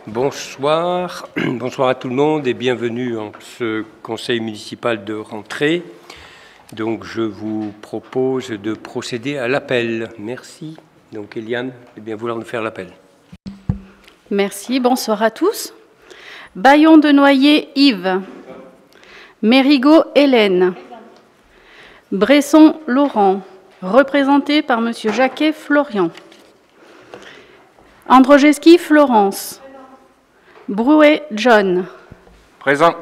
Bonsoir, bonsoir à tout le monde et bienvenue en ce conseil municipal de rentrée. Donc je vous propose de procéder à l'appel. Merci. Donc Eliane, de bien vouloir nous faire l'appel. Merci, bonsoir à tous. Bayon de Noyer Yves. Mérigot Hélène. Bresson Laurent, représenté par M. Jacquet Florian. Androjeski Florence. Brouet John. Présent.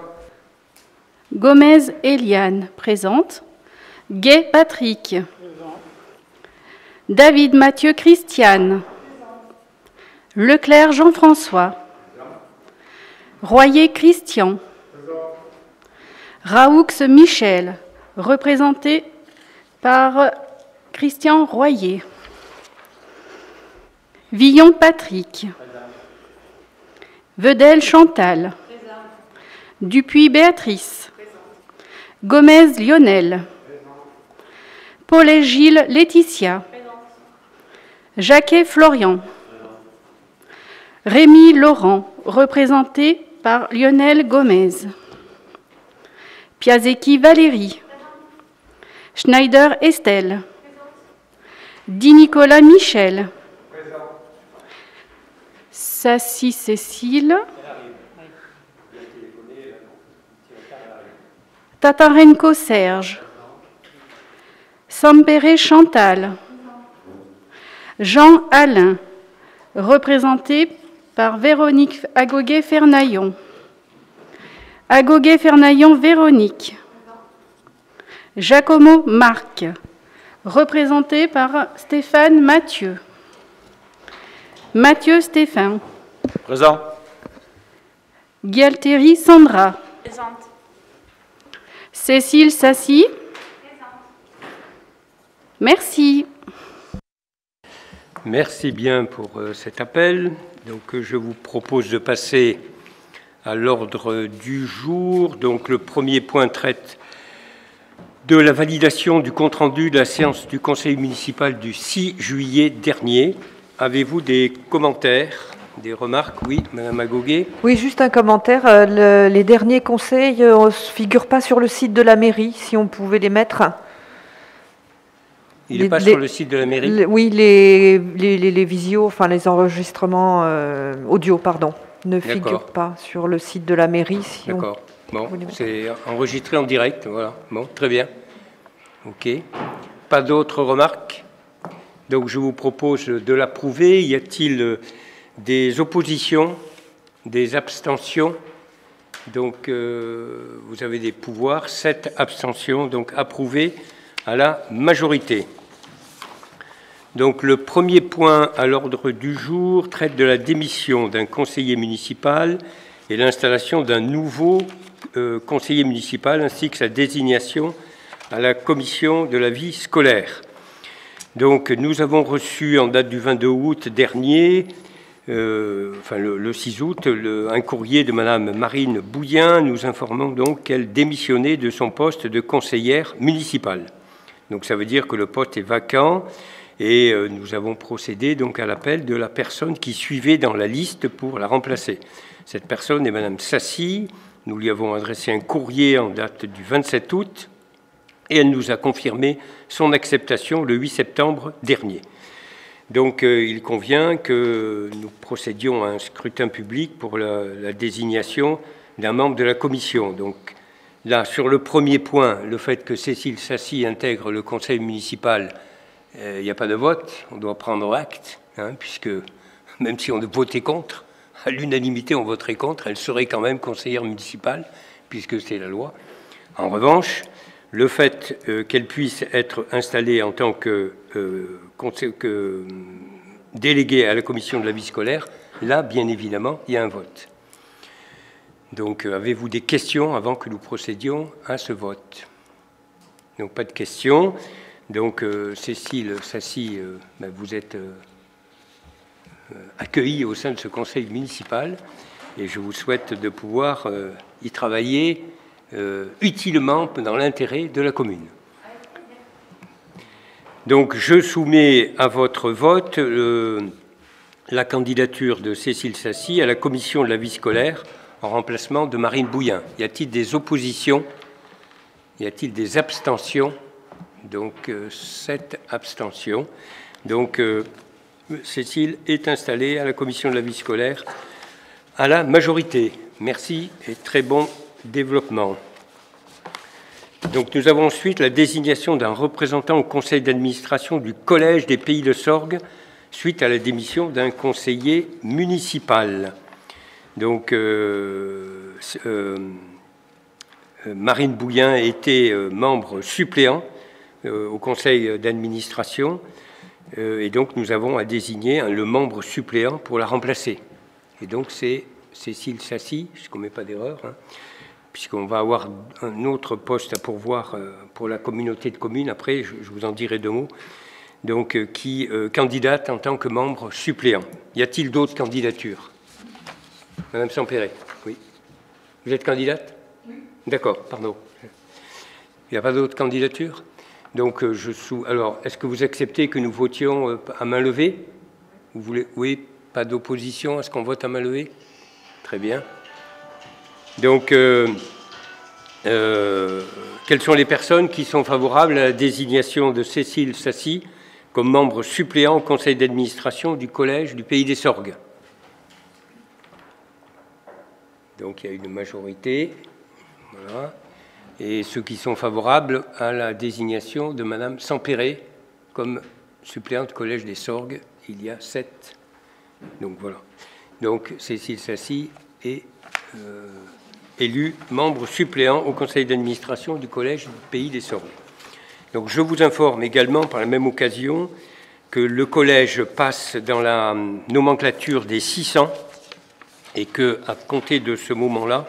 Gomez Eliane, présente. Gay Patrick. Présent. David Mathieu Christiane. Présent. Leclerc Jean-François. Royer Christian. Présent. Raoux Michel, représenté par Christian Royer. Villon Patrick. Présent. Vedel Chantal. Présent. Dupuis Béatrice. Présent. Gomez Lionel. Présent. Paulet Gilles Laetitia. Présent. Jacquet Florian. Présent. Rémi Laurent, représenté par Lionel Gomez. Piasecki Valérie. Présent. Schneider Estelle. Présent. Di Nicolas Michel. Sassy Cécile. Tatarenko Serge. Sampere Chantal. Jean Alain, représenté par Véronique Agoguet-Fernaillon. Agoguet-Fernaillon Véronique. Giacomo Marc, représenté par Stéphane Mathieu. Mathieu Stéphane. Présent. Gualteri Sandra. Présente. Cécile Sassy. Présente. Merci. Merci bien pour cet appel. Donc je vous propose de passer à l'ordre du jour. Donc le premier point traite de la validation du compte-rendu de la séance du conseil municipal du 6 juillet dernier. Avez-vous des commentaires, des remarques? Oui, Madame Agoguet. Oui, juste un commentaire. Les derniers conseils ne figurent pas sur le site de la mairie, si on pouvait les mettre. Il n'est pas sur le site de la mairie? Oui, les visios, enfin les enregistrements audio, pardon, ne figurent pas sur le site de la mairie. Si D'accord. Bon, c'est enregistré en direct, voilà. Bon, très bien. OK. Pas d'autres remarques? Donc je vous propose de l'approuver. Y a-t-il des oppositions, des abstentions? Donc vous avez des pouvoirs. 7 abstentions, donc approuvé à la majorité. Donc le premier point à l'ordre du jour traite de la démission d'un conseiller municipal et l'installation d'un nouveau conseiller municipal ainsi que sa désignation à la commission de la vie scolaire. Donc, nous avons reçu en date du 22 août dernier, le 6 août, un courrier de Madame Marine Bouillin nous informant donc qu'elle démissionnait de son poste de conseillère municipale. Donc, ça veut dire que le poste est vacant et nous avons procédé donc à l'appel de la personne qui suivait dans la liste pour la remplacer. Cette personne est Madame Sassy. Nous lui avons adressé un courrier en date du 27 août. Et elle nous a confirmé son acceptation le 8 septembre dernier. Donc il convient que nous procédions à un scrutin public pour la désignation d'un membre de la commission. Donc là, sur le premier point, le fait que Cécile Sassy intègre le conseil municipal, il n'y a pas de vote, on doit prendre acte, puisque même si on votait contre, à l'unanimité on voterait contre, elle serait quand même conseillère municipale, puisque c'est la loi. En revanche, le fait qu'elle puisse être installée en tant que déléguée à la commission de la vie scolaire, là, bien évidemment, il y a un vote. Donc, avez-vous des questions avant que nous procédions à ce vote? Donc, pas de questions. Donc, Cécile Sassy, vous êtes accueillie au sein de ce conseil municipal et je vous souhaite de pouvoir y travailler utilement dans l'intérêt de la commune. Donc je soumets à votre vote la candidature de Cécile Sassy à la commission de la vie scolaire en remplacement de Marine Bouillin. Y a-t-il des oppositions? Y a-t-il des abstentions? Donc 7 abstentions. Donc Cécile est installée à la commission de la vie scolaire à la majorité. Merci et très bon développement. Donc nous avons ensuite la désignation d'un représentant au conseil d'administration du Collège des Pays de Sorgues suite à la démission d'un conseiller municipal. Donc Marine Bouillin était membre suppléant au conseil d'administration et donc nous avons à désigner le membre suppléant pour la remplacer. Et donc c'est Cécile Sassy, je ne commets pas d'erreur, hein, puisqu'on va avoir un autre poste à pourvoir pour la communauté de communes. Après, je vous en dirai 2 mots. Donc, qui candidate en tant que membre suppléant. Y a-t-il d'autres candidatures? Madame Sampéré, oui. Vous êtes candidate? Oui. D'accord, pardon. Il n'y a pas d'autres candidatures? Donc, alors, est-ce que vous acceptez que nous votions à main levée? Vous voulez? Oui, pas d'opposition à ce qu'on vote à main levée? Très bien. Donc, quelles sont les personnes qui sont favorables à la désignation de Cécile Sassy comme membre suppléant au conseil d'administration du Collège du Pays des Sorgues? Donc, il y a une majorité. Voilà. Et ceux qui sont favorables à la désignation de Madame Sampéré comme suppléante Collège des Sorgues, il y a 7. Donc, voilà. Donc, Cécile Sassy est élu membre suppléant au conseil d'administration du Collège du Pays des Sorgues. Donc je vous informe également par la même occasion que le collège passe dans la nomenclature des 600 et qu'à compter de ce moment-là,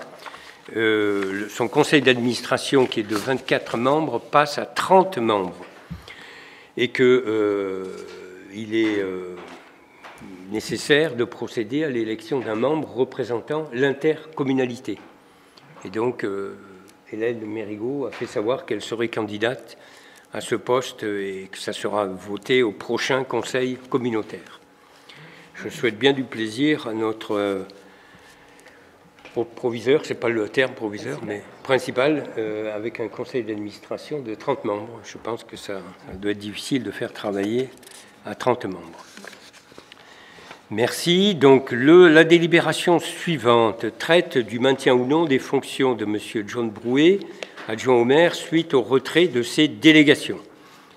son conseil d'administration qui est de 24 membres passe à 30 membres et qu'il est nécessaire de procéder à l'élection d'un membre représentant l'intercommunalité. Et donc, Hélène Mérigot a fait savoir qu'elle serait candidate à ce poste et que ça sera voté au prochain conseil communautaire. Je souhaite bien du plaisir à notre proviseur, c'est pas le terme proviseur, mais principal, avec un conseil d'administration de 30 membres. Je pense que ça doit être difficile de faire travailler à 30 membres. Merci. Donc, la délibération suivante traite du maintien ou non des fonctions de M. John Brouet, adjoint au maire, suite au retrait de ses délégations.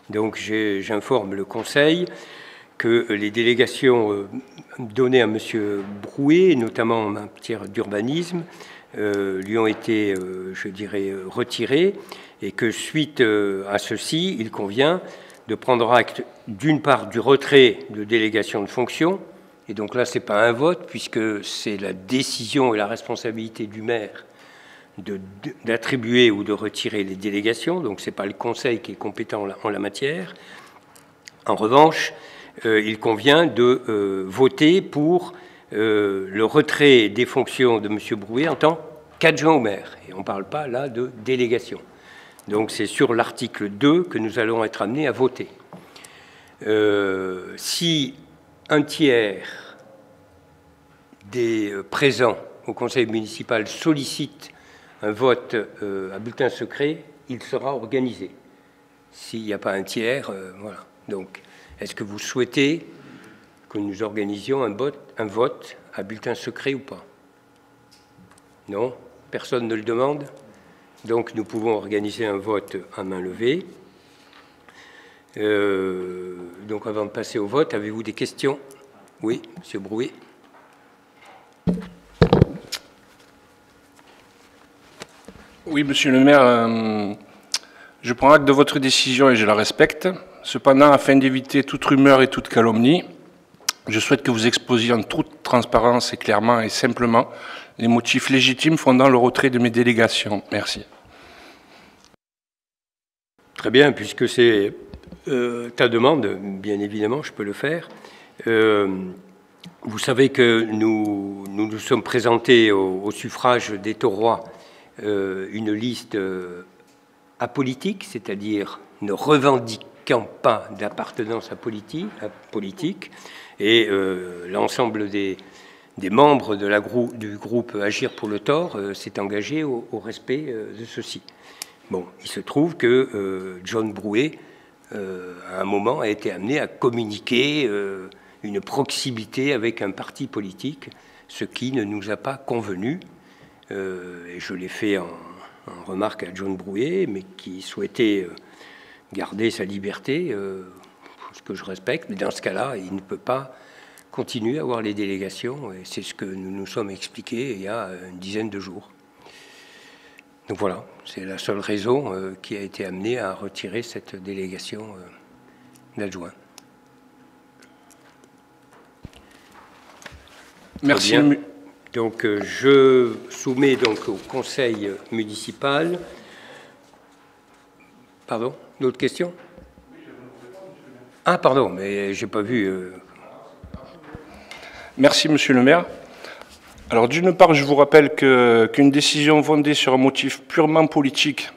Donc, j'informe le Conseil que les délégations données à M. Brouet, notamment en matière d'urbanisme, lui ont été, je dirais, retirées et que suite à ceci, il convient de prendre acte d'une part du retrait de délégation de fonctions. Et donc là, ce n'est pas un vote, puisque c'est la décision et la responsabilité du maire d'attribuer ou de retirer les délégations. Donc ce n'est pas le Conseil qui est compétent en la matière. En revanche, il convient de voter pour le retrait des fonctions de M. Brouet en tant qu'adjoint au maire. Et on ne parle pas là de délégation. Donc c'est sur l'article 2 que nous allons être amenés à voter. Si un tiers des présents au conseil municipal sollicite un vote à bulletin secret, il sera organisé. S'il n'y a pas un tiers, voilà. Donc, est-ce que vous souhaitez que nous organisions un vote à bulletin secret ou pas? Non? Personne ne le demande? Donc, nous pouvons organiser un vote à main levée. Donc, avant de passer au vote, avez-vous des questions? Oui, M. Brouet. Oui, monsieur le maire, je prends acte de votre décision et je la respecte. Cependant, afin d'éviter toute rumeur et toute calomnie, je souhaite que vous exposiez en toute transparence et clairement et simplement les motifs légitimes fondant le retrait de mes délégations. Merci. Très bien, puisque c'est ta demande, bien évidemment, je peux le faire. Vous savez que nous sommes présentés au suffrage des taurois une liste apolitique, c'est-à-dire ne revendiquant n'indiquant pas d'appartenance à politique. Et l'ensemble des membres du groupe Agir pour le tort s'est engagé au respect de ceci. Bon, il se trouve que John Brouet, à un moment, a été amené à communiquer une proximité avec un parti politique, ce qui ne nous a pas convenu. Et je l'ai fait en remarque à John Brouet, mais qui souhaitait garder sa liberté, ce que je respecte. Mais dans ce cas-là, il ne peut pas continuer à avoir les délégations. Et c'est ce que nous nous sommes expliqués il y a une dizaine de jours. Donc voilà, c'est la seule raison qui a été amenée à retirer cette délégation d'adjoint. Merci. Donc je soumets donc au conseil municipal. Pardon, d'autres questions? Ah pardon, mais j'ai pas vu. Merci Monsieur le maire. Alors d'une part, je vous rappelle qu'une décision fondée sur un motif purement politique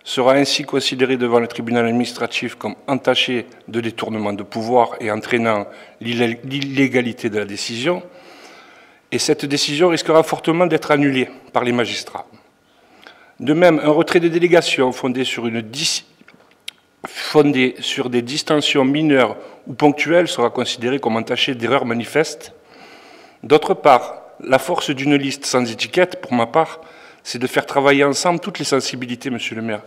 sera ainsi considérée devant le tribunal administratif comme entachée de détournement de pouvoir et entraînant l'illégalité de la décision. Et cette décision risquera fortement d'être annulée par les magistrats. De même, un retrait des délégations fondé sur des distensions mineures ou ponctuelles sera considéré comme entaché d'erreurs manifestes. D'autre part, la force d'une liste sans étiquette, pour ma part, c'est de faire travailler ensemble toutes les sensibilités, Monsieur le maire,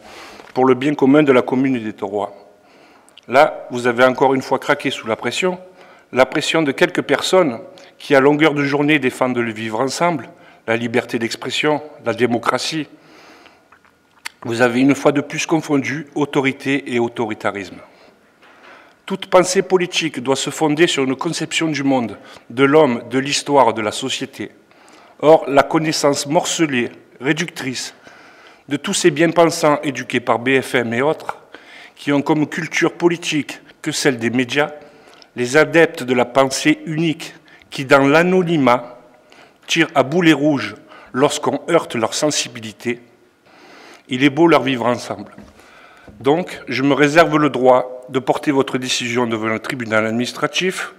pour le bien commun de la commune et des Taurois. Là, vous avez encore une fois craqué sous la pression de quelques personnes qui, à longueur de journée, défendent le vivre ensemble, la liberté d'expression, la démocratie. Vous avez une fois de plus confondu autorité et autoritarisme. Toute pensée politique doit se fonder sur une conception du monde, de l'homme, de l'histoire, de la société. Or, la connaissance morcelée, réductrice, de tous ces bien-pensants éduqués par BFM et autres, qui ont comme culture politique que celle des médias, les adeptes de la pensée unique, qui, dans l'anonymat, tirent à boulet rouge lorsqu'on heurte leur sensibilité, il est beau leur vivre ensemble. Donc, je me réserve le droit de porter votre décision devant le tribunal administratif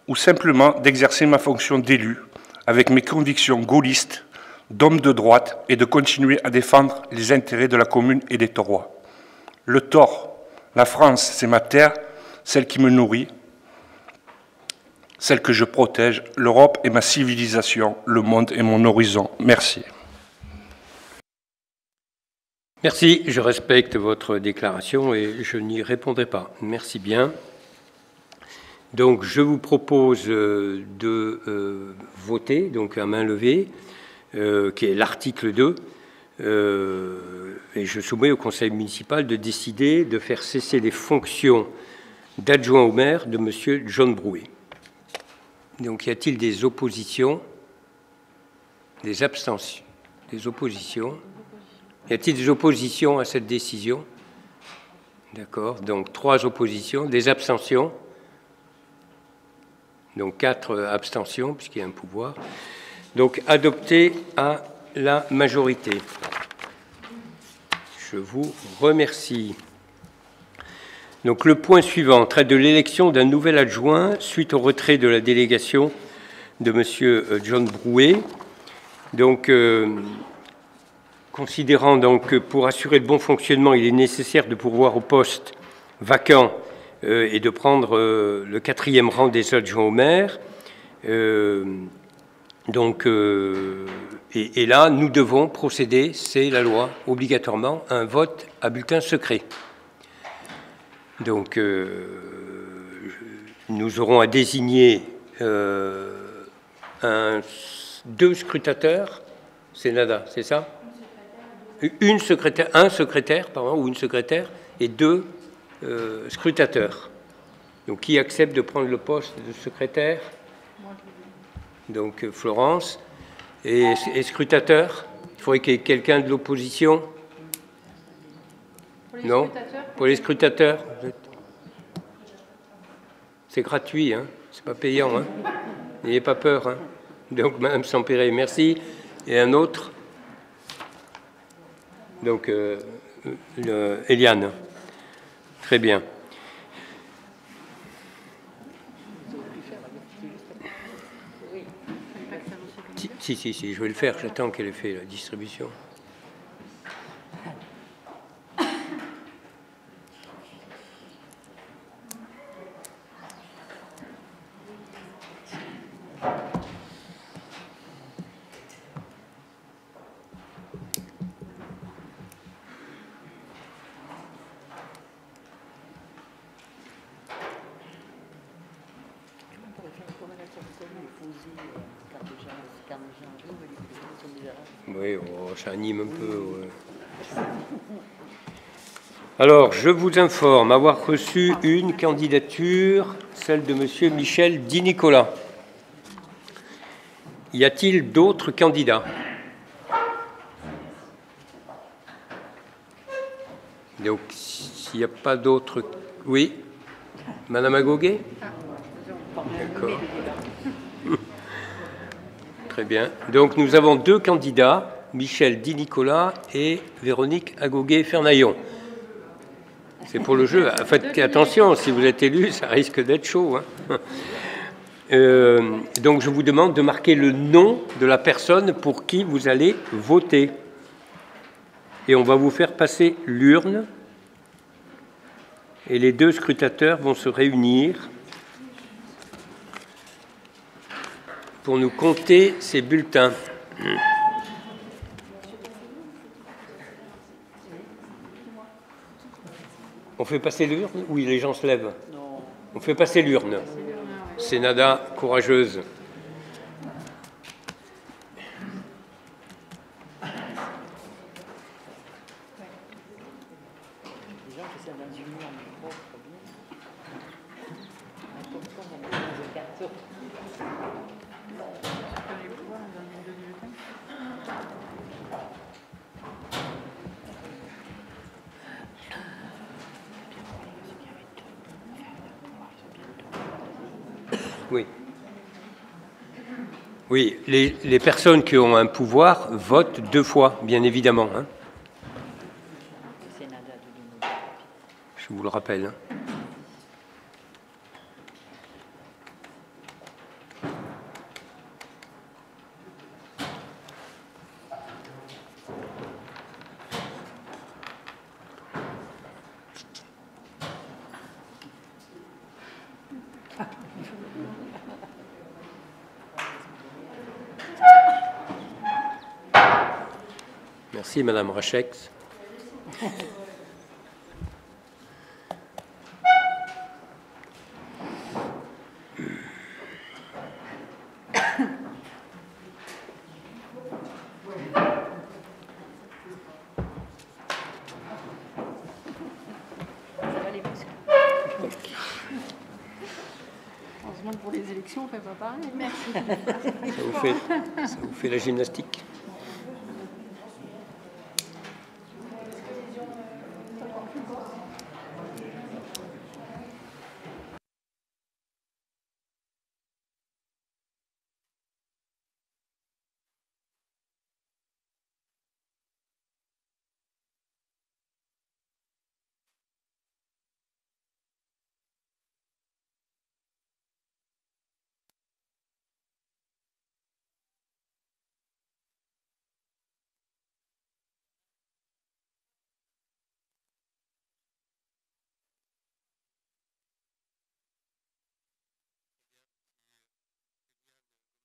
ou simplement d'exercer ma fonction d'élu avec mes convictions gaullistes, d'homme de droite et de continuer à défendre les intérêts de la commune et des Taurois. Le tort, la France, c'est ma terre, celle qui me nourrit, celle que je protège. L'Europe est ma civilisation, le monde est mon horizon. Merci. Merci, je respecte votre déclaration et je n'y répondrai pas. Merci bien. Donc, je vous propose de voter, donc à main levée, qui est l'article 2, et je soumets au conseil municipal de décider de faire cesser les fonctions d'adjoint au maire de M. John Brouet. Donc, y a-t-il des oppositions, des abstentions, des oppositions? Y a-t-il des oppositions à cette décision? D'accord. Donc, 3 oppositions. Des abstentions? Donc, 4 abstentions, puisqu'il y a un pouvoir. Donc, adopté à la majorité. Je vous remercie. Donc, le point suivant traite de l'élection d'un nouvel adjoint suite au retrait de la délégation de M. John Brouet. Donc, considérant donc que pour assurer le bon fonctionnement, il est nécessaire de pourvoir au poste vacant et de prendre le 4e rang des adjoints au maire. Et là, nous devons procéder, c'est la loi, obligatoirement, à un vote à bulletin secret. Donc, nous aurons à désigner 2 scrutateurs. C'est nada, c'est ça? Un secrétaire, pardon, ou une secrétaire, et 2 scrutateurs. Donc, qui accepte de prendre le poste de secrétaire? Donc, Florence. Et scrutateur? Il faudrait qu'il y ait quelqu'un de l'opposition? Non? Pour les scrutateurs? C'est gratuit, hein? C'est pas payant, hein? N'ayez pas peur, hein? Donc, Mme Sampéré, merci. Et un autre? Donc, Eliane. Très bien. Si, je vais le faire. J'attends qu'elle ait fait la distribution. Oui, oh, ça anime un peu. Ouais. Alors, je vous informe avoir reçu une candidature, celle de M. Michel Di Nicola. Y a-t-il d'autres candidats? Donc, s'il n'y a pas d'autres... Oui, Madame Agoguet? D'accord. Très bien. Donc, nous avons deux candidats, Michel Di Nicola et Véronique Agoguet-Fernaillon. C'est pour le jeu. Faites attention, si vous êtes élu, ça risque d'être chaud. Hein. Donc, je vous demande de marquer le nom de la personne pour qui vous allez voter. Et on va vous faire passer l'urne. Et les deux scrutateurs vont se réunir pour nous compter ces bulletins. On fait passer l'urne? Oui, les gens se lèvent. On fait passer l'urne. C'est Nada, courageuse. Oui. Oui, les personnes qui ont un pouvoir votent deux fois, bien évidemment. Hein. Je vous le rappelle. Hein. Merci, Madame Rachex. Heureusement que pour les élections, on ne fait pas pareil. Merci. Ça vous fait la gymnastique.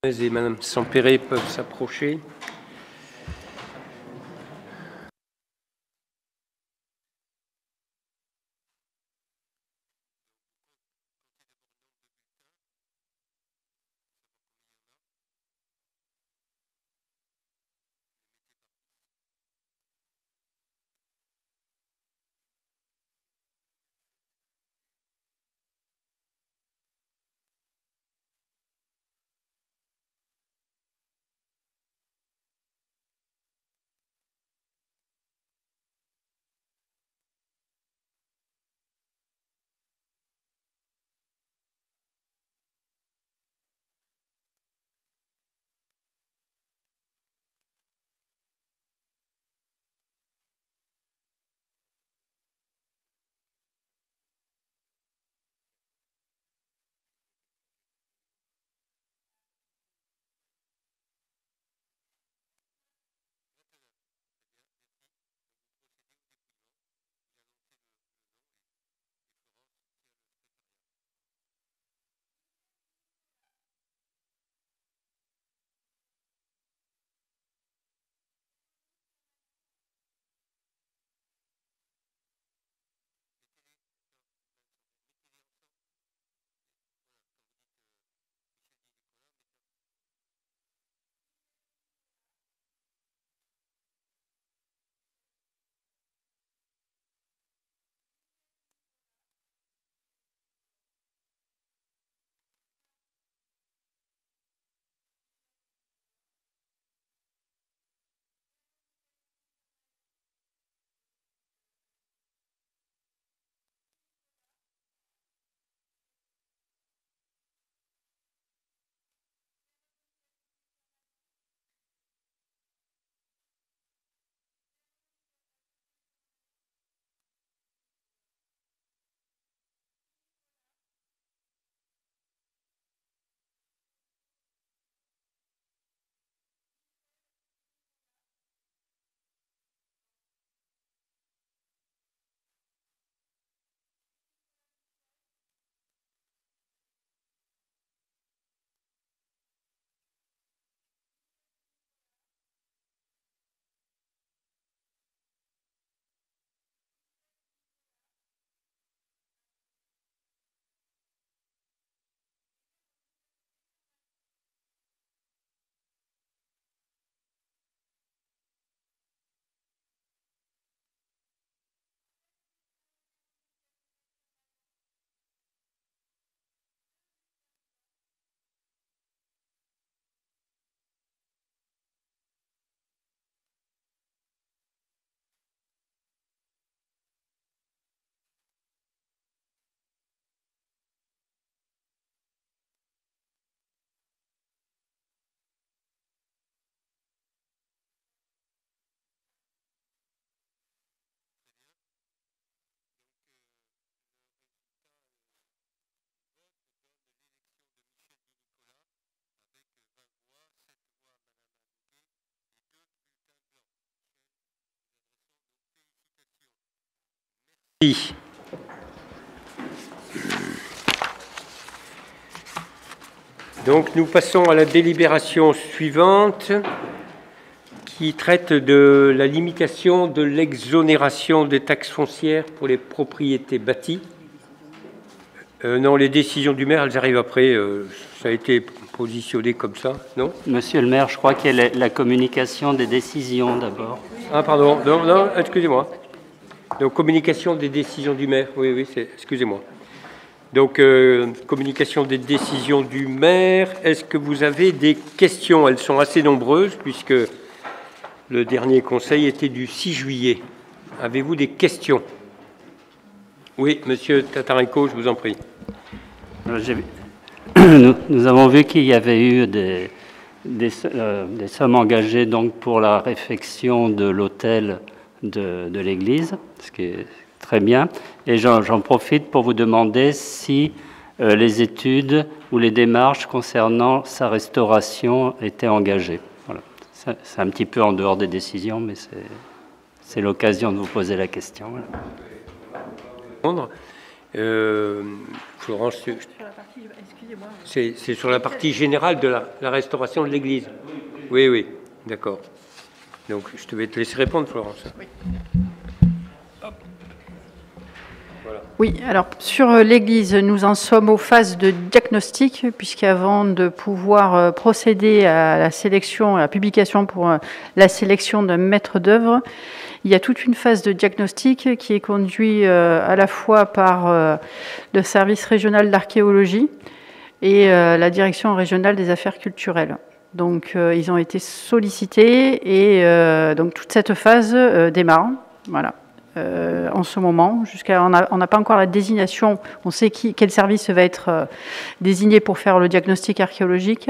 Et Madame Sampéré peuvent s'approcher. Merci. Donc nous passons à la délibération suivante qui traite de la limitation de l'exonération des taxes foncières pour les propriétés bâties. Non, les décisions du maire, elles arrivent après. Ça a été positionné comme ça, non? Monsieur le maire, je crois qu'il y a la communication des décisions d'abord. Ah, pardon. Non, excusez-moi. Donc, communication des décisions du maire. Oui, excusez-moi. Donc, communication des décisions du maire. Est-ce que vous avez des questions? Elles sont assez nombreuses puisque le dernier conseil était du 6 juillet. Avez-vous des questions? Oui, monsieur Tatarenko, je vous en prie. Nous avons vu qu'il y avait eu des sommes engagées donc, pour la réfection de l'hôtel de l'église, ce qui est très bien. Et j'en profite pour vous demander si les études ou les démarches concernant sa restauration étaient engagées. Voilà. C'est un petit peu en dehors des décisions, mais c'est l'occasion de vous poser la question. Voilà. Florence, c'est sur la partie générale de la restauration de l'église. Oui, d'accord. Donc, je vais te laisser répondre, Florence. Oui. Oui, alors sur l'église, nous en sommes aux phases de diagnostic, puisqu'avant de pouvoir procéder à la sélection, à la publication pour la sélection d'un maître d'œuvre, il y a toute une phase de diagnostic qui est conduite à la fois par le service régional d'archéologie et la direction régionale des affaires culturelles. Donc, ils ont été sollicités et donc toute cette phase démarre. Voilà. En ce moment, on n'a pas encore la désignation. On sait quel service va être désigné pour faire le diagnostic archéologique,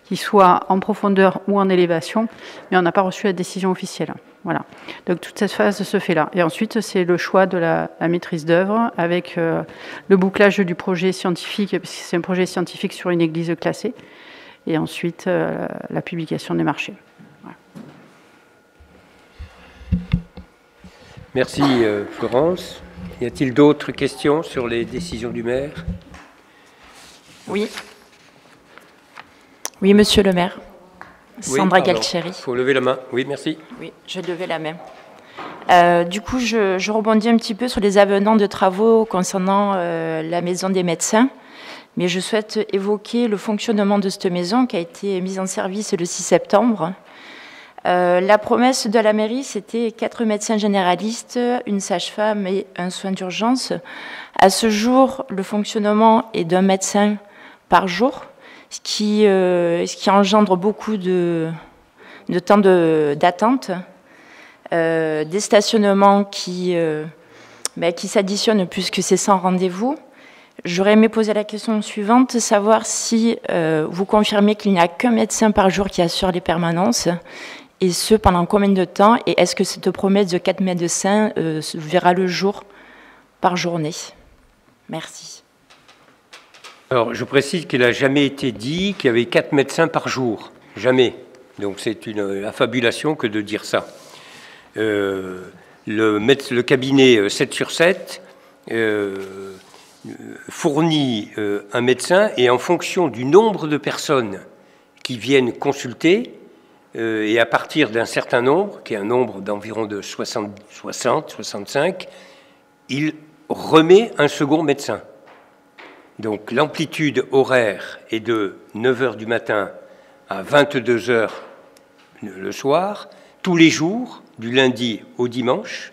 qu'il soit en profondeur ou en élévation, mais on n'a pas reçu la décision officielle. Voilà. Donc toute cette phase se fait là. Et ensuite, c'est le choix de la maîtrise d'œuvre avec le bouclage du projet scientifique, puisque c'est un projet scientifique sur une église classée, et ensuite la publication des marchés. Voilà. Merci Florence. Y a-t-il d'autres questions sur les décisions du maire? Oui. Oui, monsieur le maire. Sandra Galtieri. Il faut lever la main. Oui, merci. Oui, je levais la main. Du coup, je rebondis un petit peu sur les avenants de travaux concernant la maison des médecins. Mais je souhaite évoquer le fonctionnement de cette maison qui a été mise en service le 6 septembre. La promesse de la mairie, c'était 4 médecins généralistes, une sage-femme et un soin d'urgence. À ce jour, le fonctionnement est d'un médecin par jour, ce qui engendre beaucoup de temps d'attente, des stationnements qui s'additionnent puisque c'est sans rendez-vous. J'aurais aimé poser la question suivante, savoir si vous confirmez qu'il n'y a qu'un médecin par jour qui assure les permanences, et ce, pendant combien de temps? Et est-ce que cette promesse de 4 médecins verra le jour par journée? Merci. Alors, je précise qu'il n'a jamais été dit qu'il y avait 4 médecins par jour. Jamais. Donc, c'est une affabulation que de dire ça. Le cabinet 7 sur 7 fournit un médecin et en fonction du nombre de personnes qui viennent consulter, et à partir d'un certain nombre, qui est un nombre d'environ de 65, il remet un second médecin. Donc l'amplitude horaire est de 9h du matin à 22h le soir, tous les jours, du lundi au dimanche.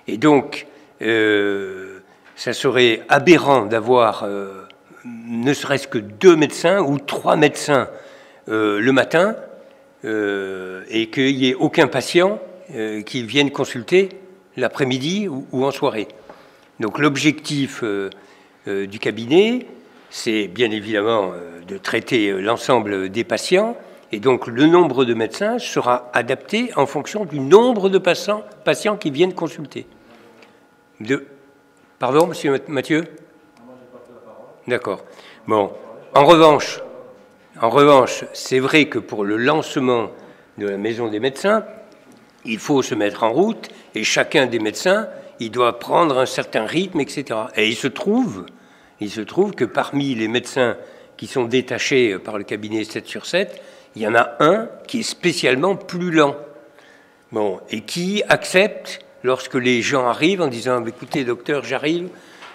Et donc, ça serait aberrant d'avoir ne serait-ce que 2 médecins ou 3 médecins le matin, et qu'il n'y ait aucun patient qui vienne consulter l'après-midi ou en soirée. Donc l'objectif du cabinet, c'est bien évidemment de traiter l'ensemble des patients, et donc le nombre de médecins sera adapté en fonction du nombre de patients qui viennent consulter. Pardon, monsieur Mathieu? D'accord. Bon, en revanche, c'est vrai que pour le lancement de la maison des médecins, il faut se mettre en route et chacun des médecins, il doit prendre un certain rythme, etc. Et il se trouve que parmi les médecins qui sont détachés par le cabinet 7/7, il y en a un qui est spécialement plus lent. Bon, et qui accepte, lorsque les gens arrivent en disant « Écoutez, docteur, j'arrive,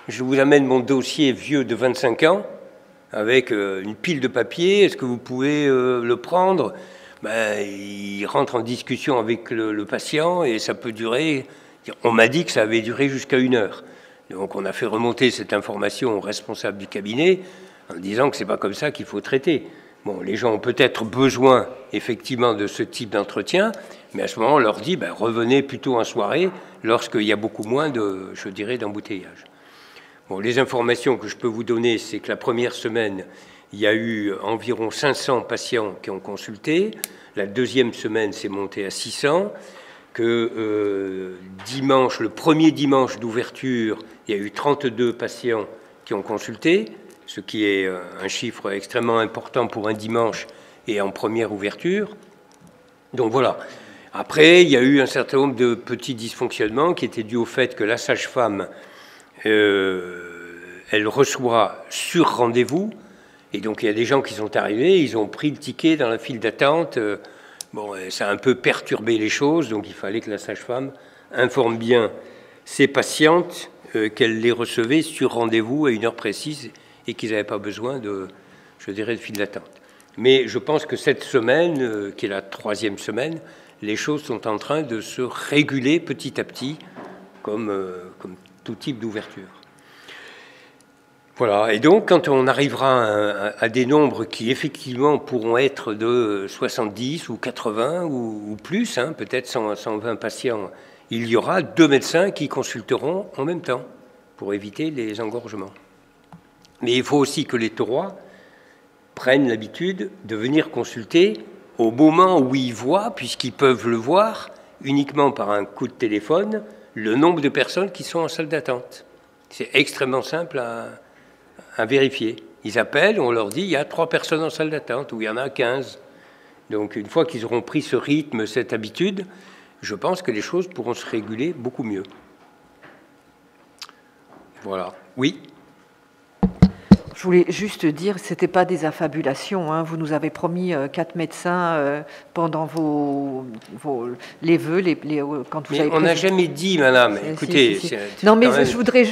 je vous amène mon dossier vieux de 25 ans, avec une pile de papier, est-ce que vous pouvez le prendre ?» Il rentre en discussion avec le patient et ça peut durer... On m'a dit que ça avait duré jusqu'à 1 heure. Donc on a fait remonter cette information au responsable du cabinet en disant que c'est pas comme ça qu'il faut traiter. Bon, les gens ont peut-être besoin effectivement de ce type d'entretien, mais à ce moment on leur dit revenez plutôt en soirée lorsqu'il y a beaucoup moins de, je dirais, d'embouteillage. Bon, les informations que je peux vous donner, c'est que la première semaine, il y a eu environ 500 patients qui ont consulté. La deuxième semaine, c'est monté à 600. Que dimanche, le premier dimanche d'ouverture, il y a eu 32 patients qui ont consulté, ce qui est un chiffre extrêmement important pour un dimanche et en première ouverture. Donc voilà. Après, il y a eu un certain nombre de petits dysfonctionnements qui étaient dus au fait que la sage-femme, elle reçoit sur rendez-vous. Et donc, il y a des gens qui sont arrivés, ils ont pris le ticket dans la file d'attente. Bon, ça a un peu perturbé les choses, donc il fallait que la sage-femme informe bien ses patientes qu'elle les recevait sur rendez-vous à une heure précise et qu'ils n'avaient pas besoin de, je dirais, de file d'attente. Mais je pense que cette semaine, qui est la 3e semaine, les choses sont en train de se réguler petit à petit, comme tout type d'ouverture. Voilà, et donc quand on arrivera à des nombres qui effectivement pourront être de 70 ou 80 ou plus, peut-être 120 patients, il y aura 2 médecins qui consulteront en même temps pour éviter les engorgements. Mais il faut aussi que les taurois prennent l'habitude de venir consulter au moment où ils voient, puisqu'ils peuvent le voir uniquement par un coup de téléphone, le nombre de personnes qui sont en salle d'attente. C'est extrêmement simple à vérifier. Ils appellent, on leur dit il y a 3 personnes en salle d'attente, ou il y en a 15. Donc une fois qu'ils auront pris ce rythme, cette habitude, je pense que les choses pourront se réguler beaucoup mieux. Voilà. Oui. Je voulais juste dire, ce n'était pas des affabulations. Vous nous avez promis 4 médecins pendant les vœux, quand vous avez... On n'a jamais dit, madame. Écoutez, non, mais je voudrais...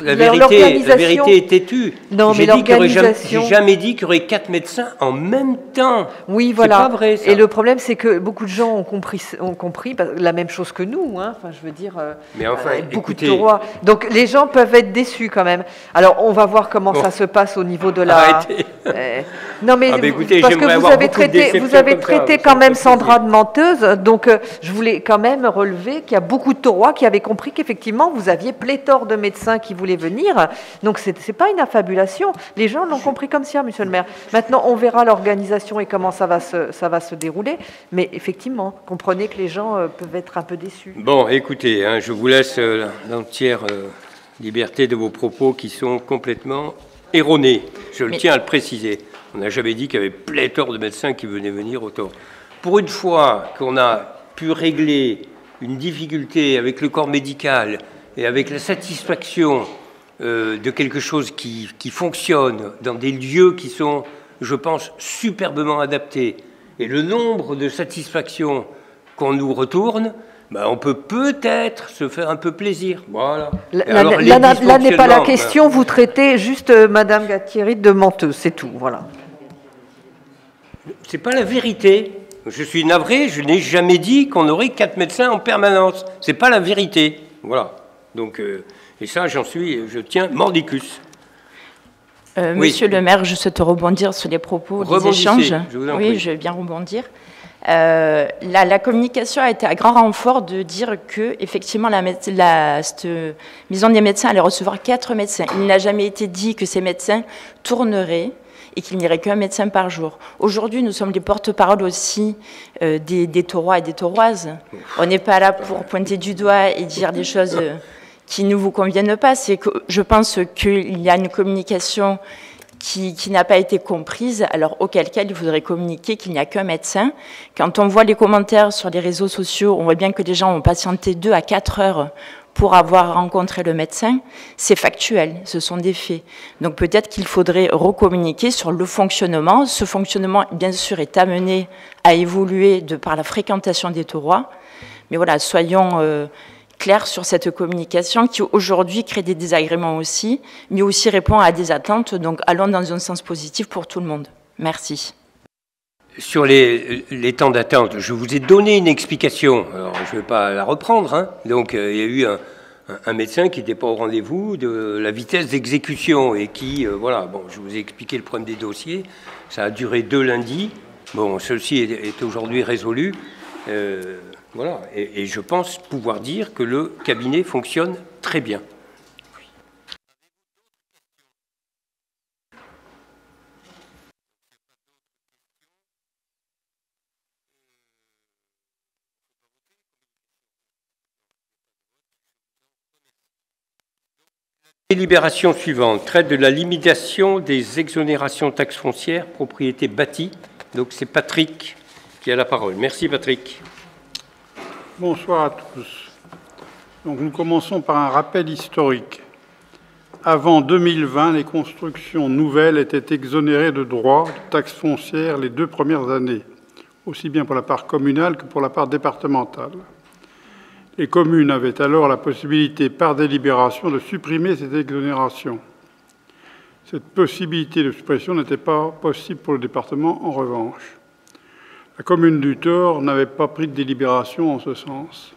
La vérité est têtue. Non, mais l'organisation... J'ai jamais dit qu'il y aurait 4 médecins en même temps. Oui, voilà. C'est pas vrai, ça. Et le problème, c'est que beaucoup de gens ont compris la même chose que nous. Enfin, je veux dire, mais enfin, beaucoup de taurois. Donc, les gens peuvent être déçus quand même. Alors, on va voir comment ça se passe au niveau de la... non, mais écoutez, parce que vous avez traité quand même Sandra de menteuse, donc je voulais quand même relever qu'il y a beaucoup de taurois qui avaient compris qu'effectivement, vous aviez pléthore de médecins qui voulaient venir, donc c'est pas une affabulation. Les gens l'ont compris comme ça, monsieur le maire. Maintenant, on verra l'organisation et comment ça va se dérouler, mais effectivement, comprenez que les gens peuvent être un peu déçus. Bon, écoutez, je vous laisse l'entière liberté de vos propos qui sont complètement erronés. Je tiens à le préciser. On n'a jamais dit qu'il y avait pléthore de médecins qui venaient venir au tort. Pour une fois qu'on a pu régler une difficulté avec le corps médical et avec la satisfaction de quelque chose qui fonctionne dans des lieux qui sont, je pense, superbement adaptés, et le nombre de satisfactions qu'on nous retourne, on peut peut-être se faire un peu plaisir. Voilà. Là n'est pas la question. Vous traitez juste Madame Gattieri de menteuse, c'est tout. Voilà. C'est pas la vérité. Je suis navré. Je n'ai jamais dit qu'on aurait 4 médecins en permanence. C'est pas la vérité. Voilà. Donc, et ça, je tiens mordicus. Monsieur le maire, je souhaite rebondir sur les propos des échanges. Oui, je vais bien rebondir. La communication a été à grand renfort de dire que effectivement cette maison des médecins allait recevoir 4 médecins. Il n'a jamais été dit que ces médecins tourneraient et qu'il n'y aurait qu'un médecin par jour. Aujourd'hui, nous sommes les porte-parole aussi des taurois et des tauroises. On n'est pas là pour pointer du doigt et dire des choses qui ne vous conviennent pas. C'est que je pense qu'il y a une communication qui n'a pas été comprise, alors auquel cas il faudrait communiquer qu'il n'y a qu'un médecin. Quand on voit les commentaires sur les réseaux sociaux, on voit bien que les gens ont patienté 2 à 4 heures pour avoir rencontré le médecin, c'est factuel, ce sont des faits. Donc peut-être qu'il faudrait recommuniquer sur le fonctionnement. Ce fonctionnement, bien sûr, est amené à évoluer de par la fréquentation des tauroies. Mais voilà, soyons clairs sur cette communication qui aujourd'hui crée des désagréments aussi, mais aussi répond à des attentes. Donc allons dans un sens positif pour tout le monde. Merci. Sur les temps d'attente, je vous ai donné une explication. Alors, je ne vais pas la reprendre. Hein. Donc, il y a eu un médecin qui n'était pas au rendez-vous de la vitesse d'exécution et qui, voilà, bon, je vous ai expliqué le problème des dossiers. Ça a duré 2 lundis. Bon, ceci est aujourd'hui résolu. Voilà. Et je pense pouvoir dire que le cabinet fonctionne très bien. Délibération suivante traite de la limitation des exonérations taxes foncières, propriété bâtie. Donc c'est Patrick qui a la parole. Merci Patrick. Bonsoir à tous. Donc nous commençons par un rappel historique. Avant 2020, les constructions nouvelles étaient exonérées de droits de taxes foncières les 2 premières années, aussi bien pour la part communale que pour la part départementale. Les communes avaient alors la possibilité, par délibération, de supprimer cette exonération. Cette possibilité de suppression n'était pas possible pour le département, en revanche. La commune du Thor n'avait pas pris de délibération en ce sens.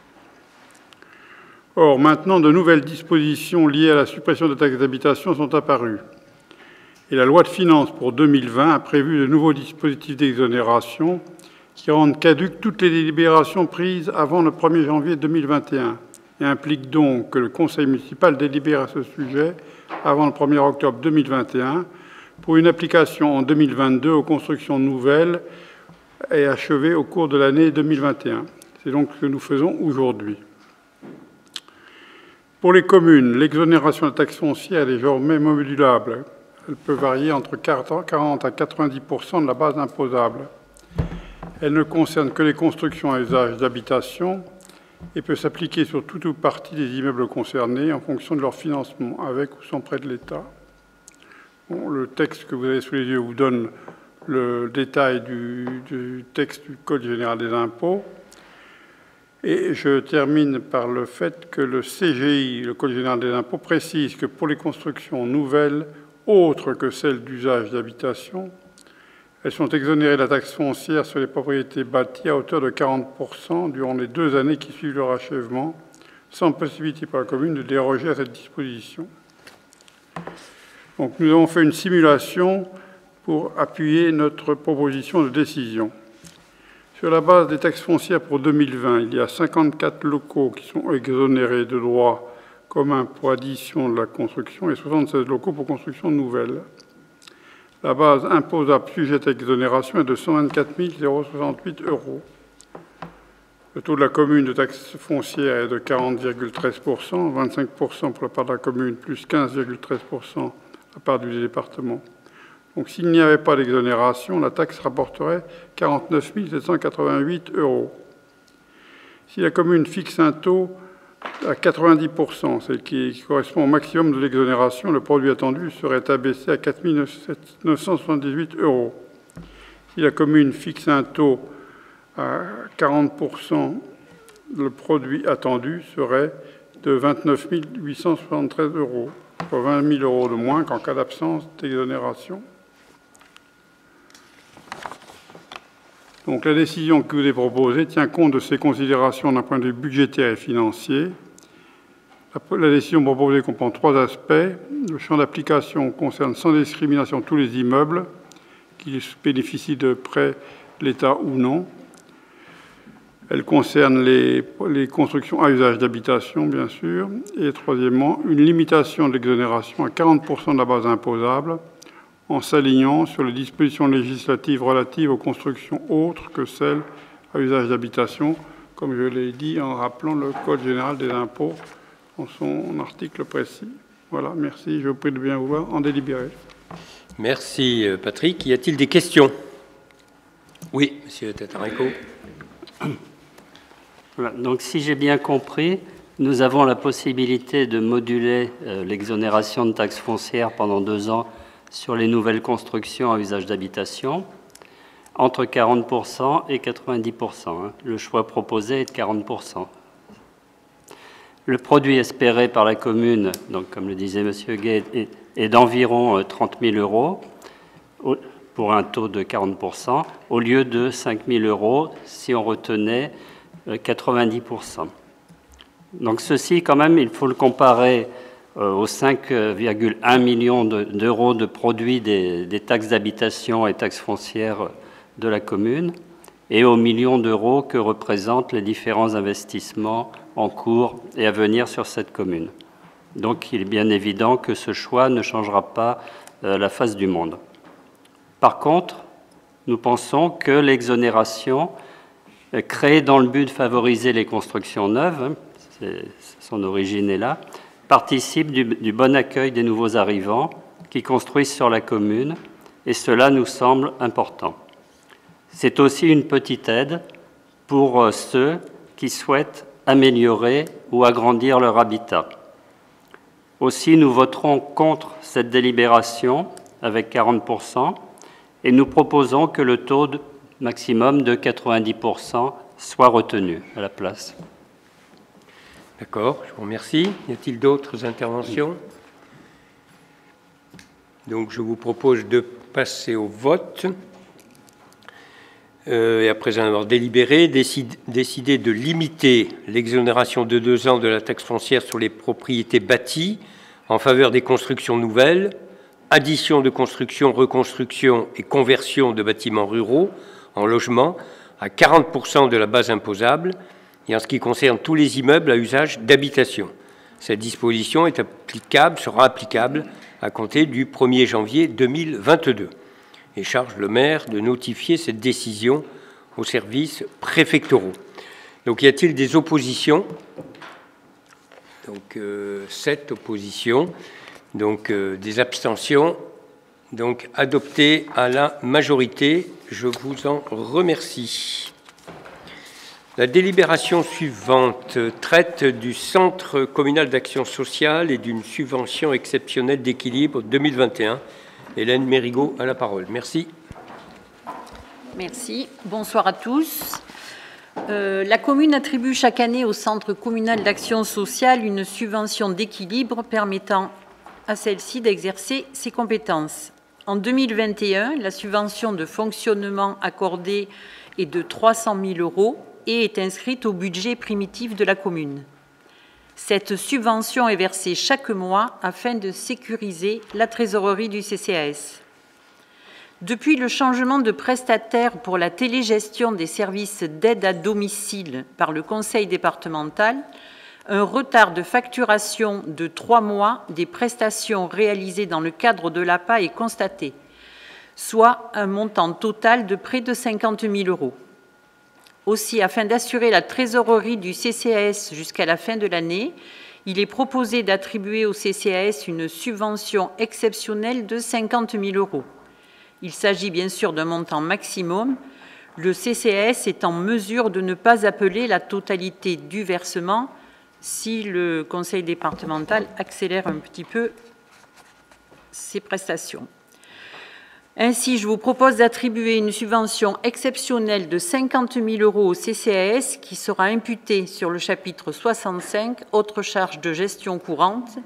Or, maintenant, de nouvelles dispositions liées à la suppression des taxes d'habitation sont apparues. Et la loi de finances pour 2020 a prévu de nouveaux dispositifs d'exonération qui rendent caduques toutes les délibérations prises avant le 1er janvier 2021 et impliquent donc que le conseil municipal délibère à ce sujet avant le 1er octobre 2021 pour une application en 2022 aux constructions nouvelles et achevées au cours de l'année 2021. C'est donc ce que nous faisons aujourd'hui. Pour les communes, l'exonération de la taxe foncière est désormais modulable. Elle peut varier entre 40 à 90% de la base imposable. Elle ne concerne que les constructions à usage d'habitation et peut s'appliquer sur toute ou partie des immeubles concernés en fonction de leur financement, avec ou sans prêt de l'État. Bon, le texte que vous avez sous les yeux vous donne le détail du texte du Code général des impôts. Et je termine par le fait que le CGI, le Code général des impôts, précise que pour les constructions nouvelles, autres que celles d'usage d'habitation, elles sont exonérées de la taxe foncière sur les propriétés bâties à hauteur de 40% durant les 2 années qui suivent leur achèvement, sans possibilité pour la commune de déroger à cette disposition. Donc, nous avons fait une simulation pour appuyer notre proposition de décision. Sur la base des taxes foncières pour 2020, il y a 54 locaux qui sont exonérés de droits communs pour addition de la construction et 76 locaux pour construction nouvelle. La base imposable sujette à exonération est de 124 068 €. Le taux de la commune de taxe foncière est de 40,13%, 25% pour la part de la commune, plus 15,13% la part du département. Donc s'il n'y avait pas d'exonération, la taxe rapporterait 49 788 €. Si la commune fixe un taux à 90%, celle qui correspond au maximum de l'exonération, le produit attendu serait abaissé à 4 978 €. Si la commune fixe un taux à 40%, le produit attendu serait de 29 873 €, soit 20 000 € de moins qu'en cas d'absence d'exonération. Donc la décision que vous avez proposée tient compte de ces considérations d'un point de vue budgétaire et financier. La décision proposée comprend 3 aspects. Le champ d'application concerne sans discrimination tous les immeubles qui bénéficient de prêts de l'État ou non. Elle concerne les constructions à usage d'habitation, bien sûr. Et troisièmement, une limitation de l'exonération à 40% de la base imposable, en s'alignant sur les dispositions législatives relatives aux constructions autres que celles à usage d'habitation, comme je l'ai dit en rappelant le Code général des impôts en son article précis. Voilà, merci. Je vous prie de bien vouloir en délibérer. Merci Patrick. Y a-t-il des questions? Oui, monsieur Tatarenko. Voilà, donc si j'ai bien compris, nous avons la possibilité de moduler l'exonération de taxes foncières pendant 2 ans sur les nouvelles constructions à usage d'habitation, entre 40% et 90%. Le choix proposé est de 40%. Le produit espéré par la commune, donc comme le disait M. Gay, est d'environ 30 000 euros pour un taux de 40%, au lieu de 5 000 euros si on retenait 90%. Donc ceci, quand même, il faut le comparer aux 5,1 millions d'euros de produits des taxes d'habitation et taxes foncières de la commune et aux millions d'euros que représentent les différents investissements en cours et à venir sur cette commune. Donc il est bien évident que ce choix ne changera pas la face du monde. Par contre, nous pensons que l'exonération créée dans le but de favoriser les constructions neuves, son origine est là, participe du bon accueil des nouveaux arrivants qui construisent sur la commune, et cela nous semble important. C'est aussi une petite aide pour ceux qui souhaitent améliorer ou agrandir leur habitat. Aussi, nous voterons contre cette délibération avec 40% et nous proposons que le taux maximum de 90% soit retenu à la place. D'accord, je vous remercie. Y a-t-il d'autres interventions? Donc, je vous propose de passer au vote. Et après en avoir délibéré, décider de limiter l'exonération de 2 ans de la taxe foncière sur les propriétés bâties en faveur des constructions nouvelles, addition de construction, reconstruction et conversion de bâtiments ruraux en logements à 40% de la base imposable et en ce qui concerne tous les immeubles à usage d'habitation. Cette disposition sera applicable à compter du 1er janvier 2022 et charge le maire de notifier cette décision aux services préfectoraux. Donc, y a-t-il des oppositions? Donc, 7 oppositions. Donc, des abstentions. Donc, adopté à la majorité. Je vous en remercie. La délibération suivante traite du Centre communal d'action sociale et d'une subvention exceptionnelle d'équilibre 2021. Hélène Mérigot a la parole. Merci. Merci. Bonsoir à tous. La commune attribue chaque année au Centre communal d'action sociale une subvention d'équilibre permettant à celle-ci d'exercer ses compétences. En 2021, la subvention de fonctionnement accordée est de 300 000 euros et est inscrite au budget primitif de la commune. Cette subvention est versée chaque mois afin de sécuriser la trésorerie du CCAS. Depuis le changement de prestataire pour la télégestion des services d'aide à domicile par le conseil départemental, un retard de facturation de 3 mois des prestations réalisées dans le cadre de l'APA est constaté, soit un montant total de près de 50 000 euros. Aussi, afin d'assurer la trésorerie du CCAS jusqu'à la fin de l'année, il est proposé d'attribuer au CCAS une subvention exceptionnelle de 50 000 euros. Il s'agit bien sûr d'un montant maximum. Le CCAS est en mesure de ne pas appeler la totalité du versement si le conseil départemental accélère un petit peu ses prestations. Ainsi, je vous propose d'attribuer une subvention exceptionnelle de 50 000 euros au CCAS qui sera imputée sur le chapitre 65, autres charges de gestion courante,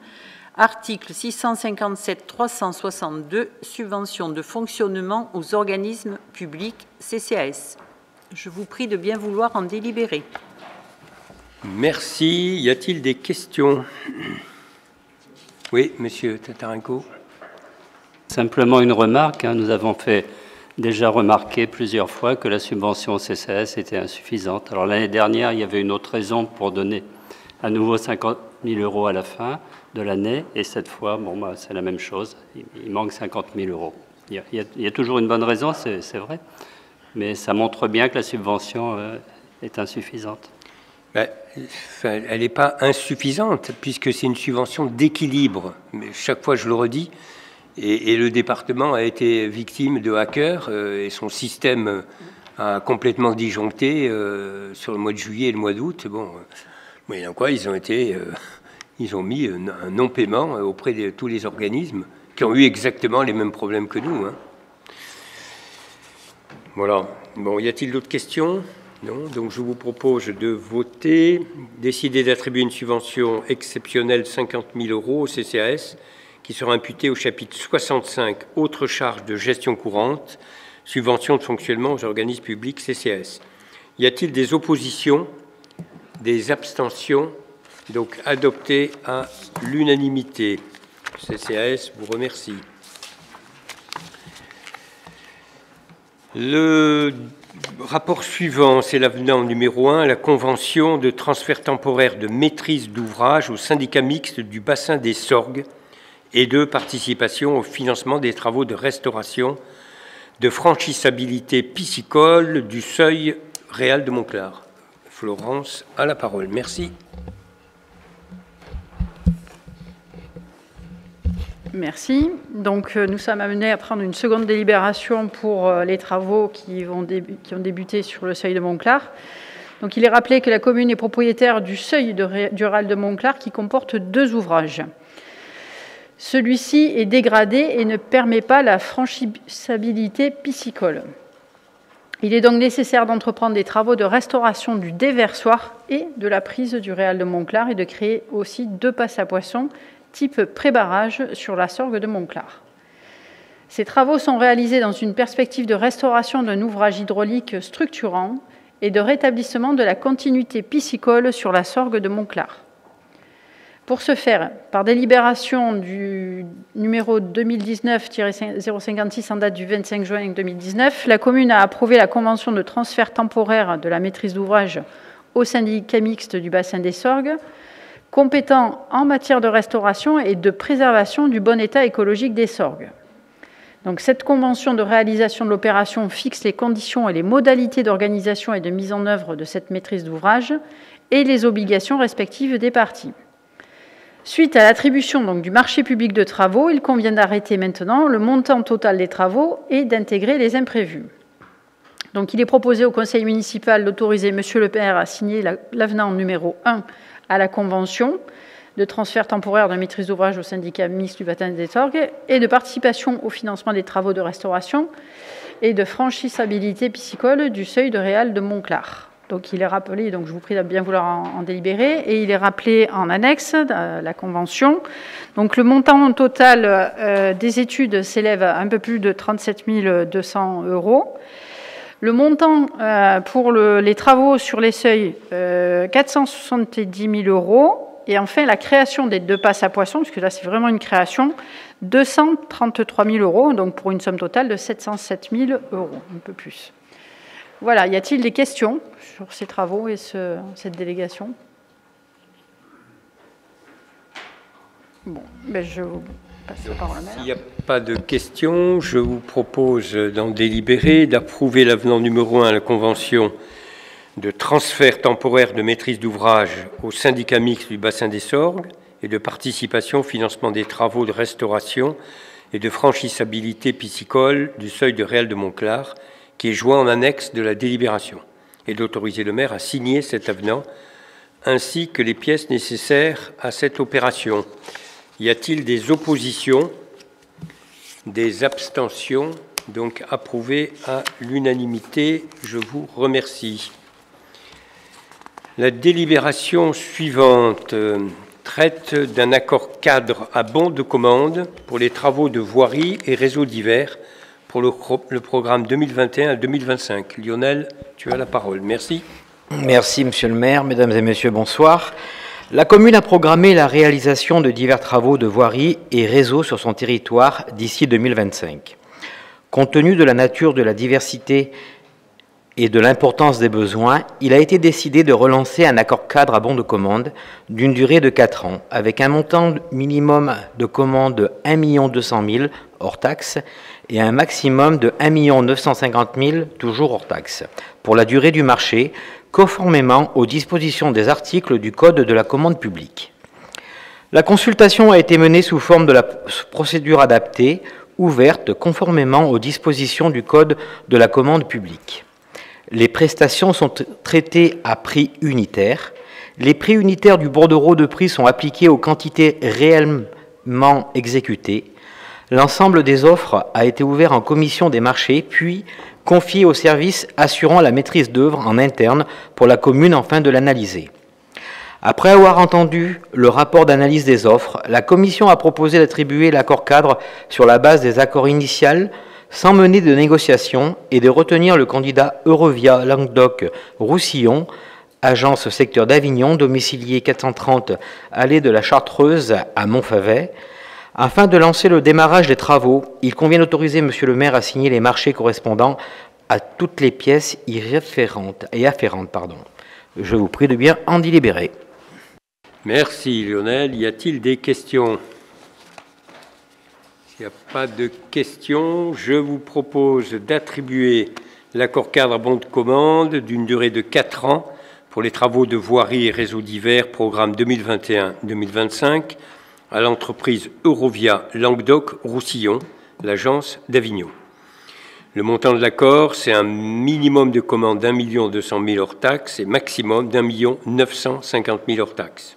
article 657-362, subvention de fonctionnement aux organismes publics CCAS. Je vous prie de bien vouloir en délibérer. Merci. Y a-t-il des questions? Oui, monsieur Tatarenko. Simplement une remarque. Nous avons fait déjà remarquer plusieurs fois que la subvention au CCAS était insuffisante. Alors l'année dernière, il y avait une autre raison pour donner à nouveau 50 000 euros à la fin de l'année. Et cette fois, c'est la même chose. Il manque 50 000 euros. Il y a toujours une bonne raison, c'est vrai. Mais ça montre bien que la subvention est insuffisante. Elle n'est pas insuffisante, puisque c'est une subvention d'équilibre. Mais chaque fois, je le redis, et le département a été victime de hackers, et son système a complètement disjoncté sur le mois de juillet et le mois d'août. Bon, Oui, donc quoi, ils ont mis un non-paiement auprès de tous les organismes qui ont eu exactement les mêmes problèmes que nous. Hein. Voilà. Bon, y a-t-il d'autres questions? Non. Donc je vous propose de voter, décider d'attribuer une subvention exceptionnelle 50 000 € au CCAS qui sera imputée au chapitre 65, autres charges de gestion courante, subvention de fonctionnement aux organismes publics CCAS. Y a-t-il des oppositions, des abstentions? Donc adopté à l'unanimité. CCAS vous remercie. Le rapport suivant, c'est l'avenant numéro 1, la convention de transfert temporaire de maîtrise d'ouvrage au syndicat mixte du bassin des Sorgues et de participation au financement des travaux de restauration de franchissabilité piscicole du seuil réal de Montclar. Florence a la parole. Merci. Merci. Donc, nous sommes amenés à prendre une seconde délibération pour les travaux qui ont débuté sur le seuil de Montclar. Donc, il est rappelé que la commune est propriétaire du seuil du RAL de Montclar qui comporte 2 ouvrages. Celui-ci est dégradé et ne permet pas la franchissabilité piscicole. Il est donc nécessaire d'entreprendre des travaux de restauration du déversoir et de la prise du RAL de Montclar et de créer aussi 2 passes à poissons type pré-barrage sur la Sorgue de Montclar. Ces travaux sont réalisés dans une perspective de restauration d'un ouvrage hydraulique structurant et de rétablissement de la continuité piscicole sur la Sorgue de Montclar. Pour ce faire, par délibération du numéro 2019-056 en date du 25 juin 2019, la commune a approuvé la convention de transfert temporaire de la maîtrise d'ouvrage au syndicat mixte du bassin des Sorgues, compétent en matière de restauration et de préservation du bon état écologique des Sorgues. Donc, cette convention de réalisation de l'opération fixe les conditions et les modalités d'organisation et de mise en œuvre de cette maîtrise d'ouvrage et les obligations respectives des parties. Suite à l'attribution du marché public de travaux, il convient d'arrêter maintenant le montant total des travaux et d'intégrer les imprévus. Donc, il est proposé au conseil municipal d'autoriser Monsieur le maire à signer l'avenant numéro 1 à la convention de transfert temporaire de maîtrise d'ouvrage au syndicat mixte du bassin des Sorgues et de participation au financement des travaux de restauration et de franchissabilité piscicole du seuil de réal de Montclar. Donc il est rappelé, donc je vous prie de bien vouloir en délibérer, et il est rappelé en annexe de la convention. Donc le montant total des études s'élève à un peu plus de 37 200 €. Le montant pour les travaux sur les seuils, 470 000 €. Et enfin, la création des 2 passes à poissons, parce que là, c'est vraiment une création, 233 000 €, donc pour une somme totale de 707 000 €, un peu plus. Voilà, y a-t-il des questions sur ces travaux et cette délégation? Bon, je vous passe la parole à la maire. S'il n'y a pas de questions, je vous propose d'en délibérer, d'approuver l'avenant numéro 1 à la convention de transfert temporaire de maîtrise d'ouvrage au syndicat mixte du bassin des Sorgues et de participation au financement des travaux de restauration et de franchissabilité piscicole du seuil de réal de Montclar, qui est joint en annexe de la délibération, et d'autoriser le maire à signer cet avenant, ainsi que les pièces nécessaires à cette opération. Y a-t-il des oppositions, des abstentions? Donc approuvé à l'unanimité. Je vous remercie. La délibération suivante traite d'un accord cadre à bon de commande pour les travaux de voirie et réseaux divers pour le programme 2021 à 2025. Lionel, tu as la parole. Merci. Merci, Monsieur le maire. Mesdames et Messieurs, bonsoir. La commune a programmé la réalisation de divers travaux de voirie et réseaux sur son territoire d'ici 2025. Compte tenu de la nature de la diversité et de l'importance des besoins, il a été décidé de relancer un accord cadre à bon de commande d'une durée de 4 ans, avec un montant minimum de commande de 1 200 000 hors taxes et un maximum de 1 950 000 toujours hors taxes, pour la durée du marché, conformément aux dispositions des articles du Code de la commande publique. La consultation a été menée sous forme de la procédure adaptée, ouverte conformément aux dispositions du Code de la commande publique. Les prestations sont traitées à prix unitaire. Les prix unitaires du bordereau de prix sont appliqués aux quantités réellement exécutées. L'ensemble des offres a été ouvert en commission des marchés, puis confié au service assurant la maîtrise d'œuvre en interne pour la commune afin de l'analyser. Après avoir entendu le rapport d'analyse des offres, la commission a proposé d'attribuer l'accord cadre sur la base des accords initiaux sans mener de négociations et de retenir le candidat Eurovia Languedoc-Roussillon, agence secteur d'Avignon, domicilié 430 allée de la Chartreuse à Montfavet. Afin de lancer le démarrage des travaux, il convient d'autoriser Monsieur le maire à signer les marchés correspondant à toutes les pièces y afférentes. Je vous prie de bien en délibérer. Merci Lionel. Y a-t-il des questions? S'il n'y a pas de questions, je vous propose d'attribuer l'accord cadre bon de commande d'une durée de 4 ans pour les travaux de voirie et réseaux divers, programme 2021-2025, à l'entreprise Eurovia Languedoc-Roussillon, l'agence d'Avignon. Le montant de l'accord, c'est un minimum de commande d'1 200 000 hors taxes et maximum d'1 950 000 hors taxes.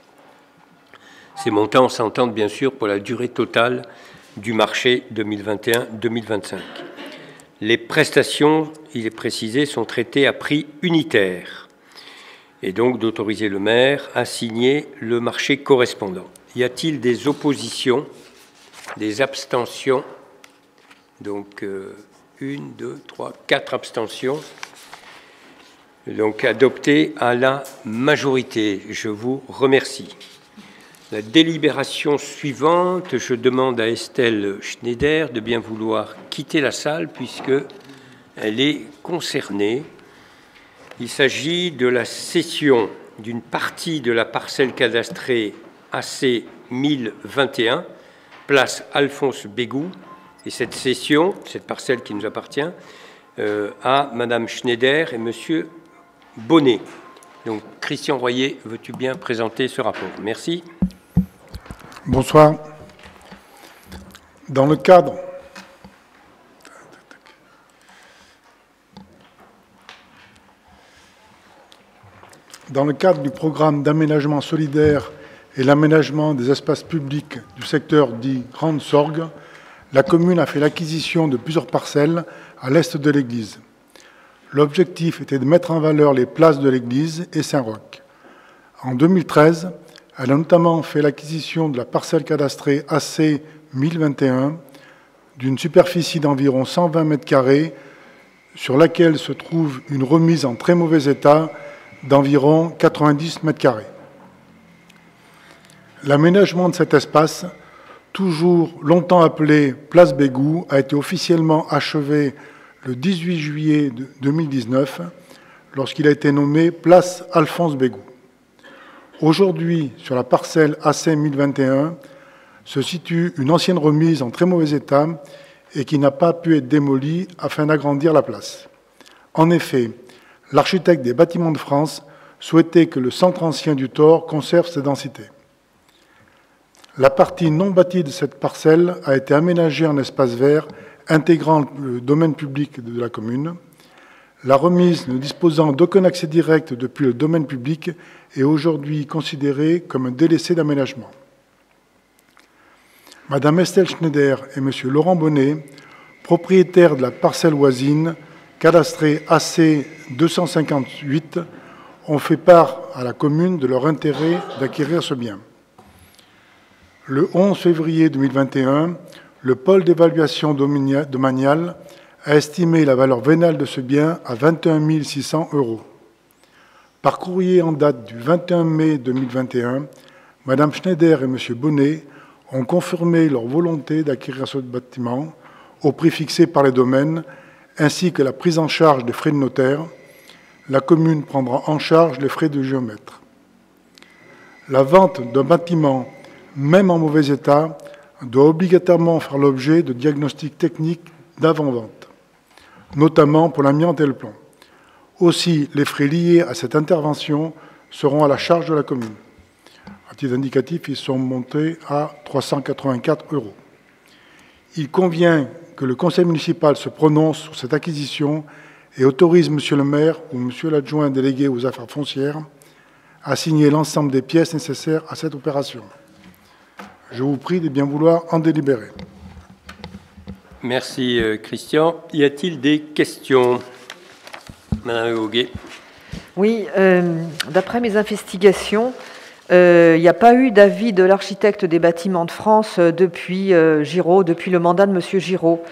Ces montants s'entendent bien sûr pour la durée totale du marché 2021-2025. Les prestations, il est précisé, sont traitées à prix unitaire et donc d'autoriser le maire à signer le marché correspondant. Y a-t-il des oppositions, des abstentions? Donc, 1, 2, 3, 4 abstentions. Donc, adopté à la majorité. Je vous remercie. La délibération suivante, je demande à Estelle Schneider de bien vouloir quitter la salle puisqu'elle est concernée. Il s'agit de la cession d'une partie de la parcelle cadastrée AC 1021, place Alphonse Bégou, et cette cession, cette parcelle qui nous appartient, à Madame Schneider et Monsieur Bonnet. Donc, Christian Royer, veux-tu bien présenter ce rapport? Merci. Bonsoir. Dans le cadre du programme d'aménagement solidaire et l'aménagement des espaces publics du secteur dit Grande Sorgue, la commune a fait l'acquisition de plusieurs parcelles à l'est de l'église. L'objectif était de mettre en valeur les places de l'église et Saint-Roch. En 2013, elle a notamment fait l'acquisition de la parcelle cadastrée AC 1021 d'une superficie d'environ 120 m² sur laquelle se trouve une remise en très mauvais état d'environ 90 m². L'aménagement de cet espace, toujours longtemps appelé Place Bégou, a été officiellement achevé le 18 juillet 2019 lorsqu'il a été nommé Place Alphonse Bégou. Aujourd'hui, sur la parcelle AC 1021, se situe une ancienne remise en très mauvais état et qui n'a pas pu être démolie afin d'agrandir la place. En effet, l'architecte des Bâtiments de France souhaitait que le centre ancien du Thor conserve ses densités. La partie non bâtie de cette parcelle a été aménagée en espace vert intégrant le domaine public de la commune. La remise ne disposant d'aucun accès direct depuis le domaine public est aujourd'hui considérée comme un délaissé d'aménagement. Madame Estelle Schneider et Monsieur Laurent Bonnet, propriétaires de la parcelle voisine, cadastrée AC 258, ont fait part à la commune de leur intérêt d'acquérir ce bien. Le 11 février 2021, le pôle d'évaluation domaniale a estimé la valeur vénale de ce bien à 21 600 €. Par courrier en date du 21 mai 2021, Madame Schneider et Monsieur Bonnet ont confirmé leur volonté d'acquérir ce bâtiment au prix fixé par les domaines, ainsi que la prise en charge des frais de notaire. La commune prendra en charge les frais de géomètre. La vente d'un bâtiment, même en mauvais état, doit obligatoirement faire l'objet de diagnostics techniques d'avant-vente, notamment pour l'amiante et le plomb. Aussi, les frais liés à cette intervention seront à la charge de la commune. À titre indicatif, ils sont montés à 384 €. Il convient que le conseil municipal se prononce sur cette acquisition et autorise Monsieur le maire ou Monsieur l'adjoint délégué aux affaires foncières assigner l'ensemble des pièces nécessaires à cette opération. Je vous prie de bien vouloir en délibérer. Merci Christian. Y a-t-il des questions? Madame Hoguet. Oui, d'après mes investigations, il n'y a pas eu d'avis de l'architecte des bâtiments de France depuis Giraud, depuis le mandat de M. Giraud.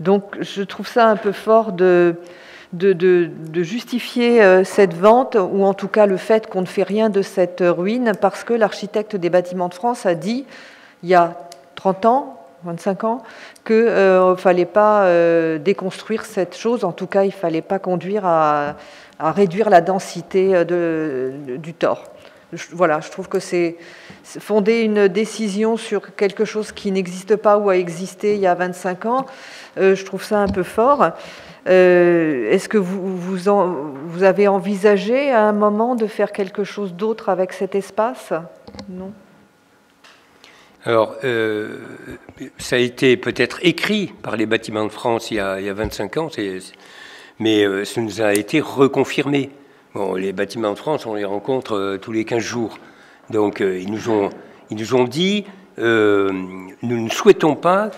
Donc je trouve ça un peu fort de justifier cette vente, ou en tout cas le fait qu'on ne fait rien de cette ruine, parce que l'architecte des bâtiments de France a dit, il y a 30 ans, 25 ans, qu'il ne fallait pas déconstruire cette chose, en tout cas il ne fallait pas conduire à réduire la densité du tort. Voilà, je trouve que c'est fonder une décision sur quelque chose qui n'existe pas ou a existé il y a 25 ans, je trouve ça un peu fort. Est-ce que vous avez envisagé à un moment de faire quelque chose d'autre avec cet espace? Non. Alors, ça a été peut-être écrit par les Bâtiments de France il y a 25 ans, mais ça nous a été reconfirmé. Bon, les Bâtiments de France, on les rencontre tous les 15 jours. Donc, ils nous ont dit, nous ne souhaitons pas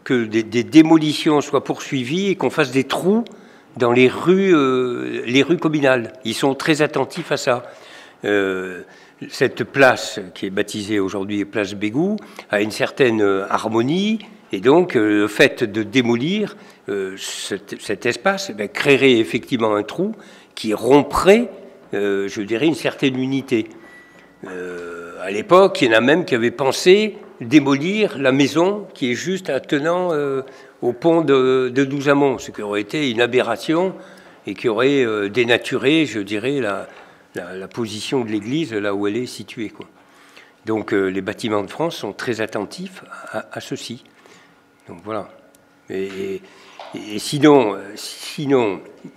que des démolitions soient poursuivies et qu'on fasse des trous dans les rues communales. Ils sont très attentifs à ça. Cette place, qui est baptisée aujourd'hui place Bégou, a une certaine harmonie, et donc le fait de démolir cet espace créerait effectivement un trou qui romprait, je dirais, une certaine unité. À l'époque, il y en a même qui avaient pensé démolir la maison qui est juste attenant au pont de Douzamont, ce qui aurait été une aberration et qui aurait dénaturé, je dirais, la position de l'église là où elle est située, quoi. Donc les Bâtiments de France sont très attentifs à ceci. Donc voilà. Et sinon,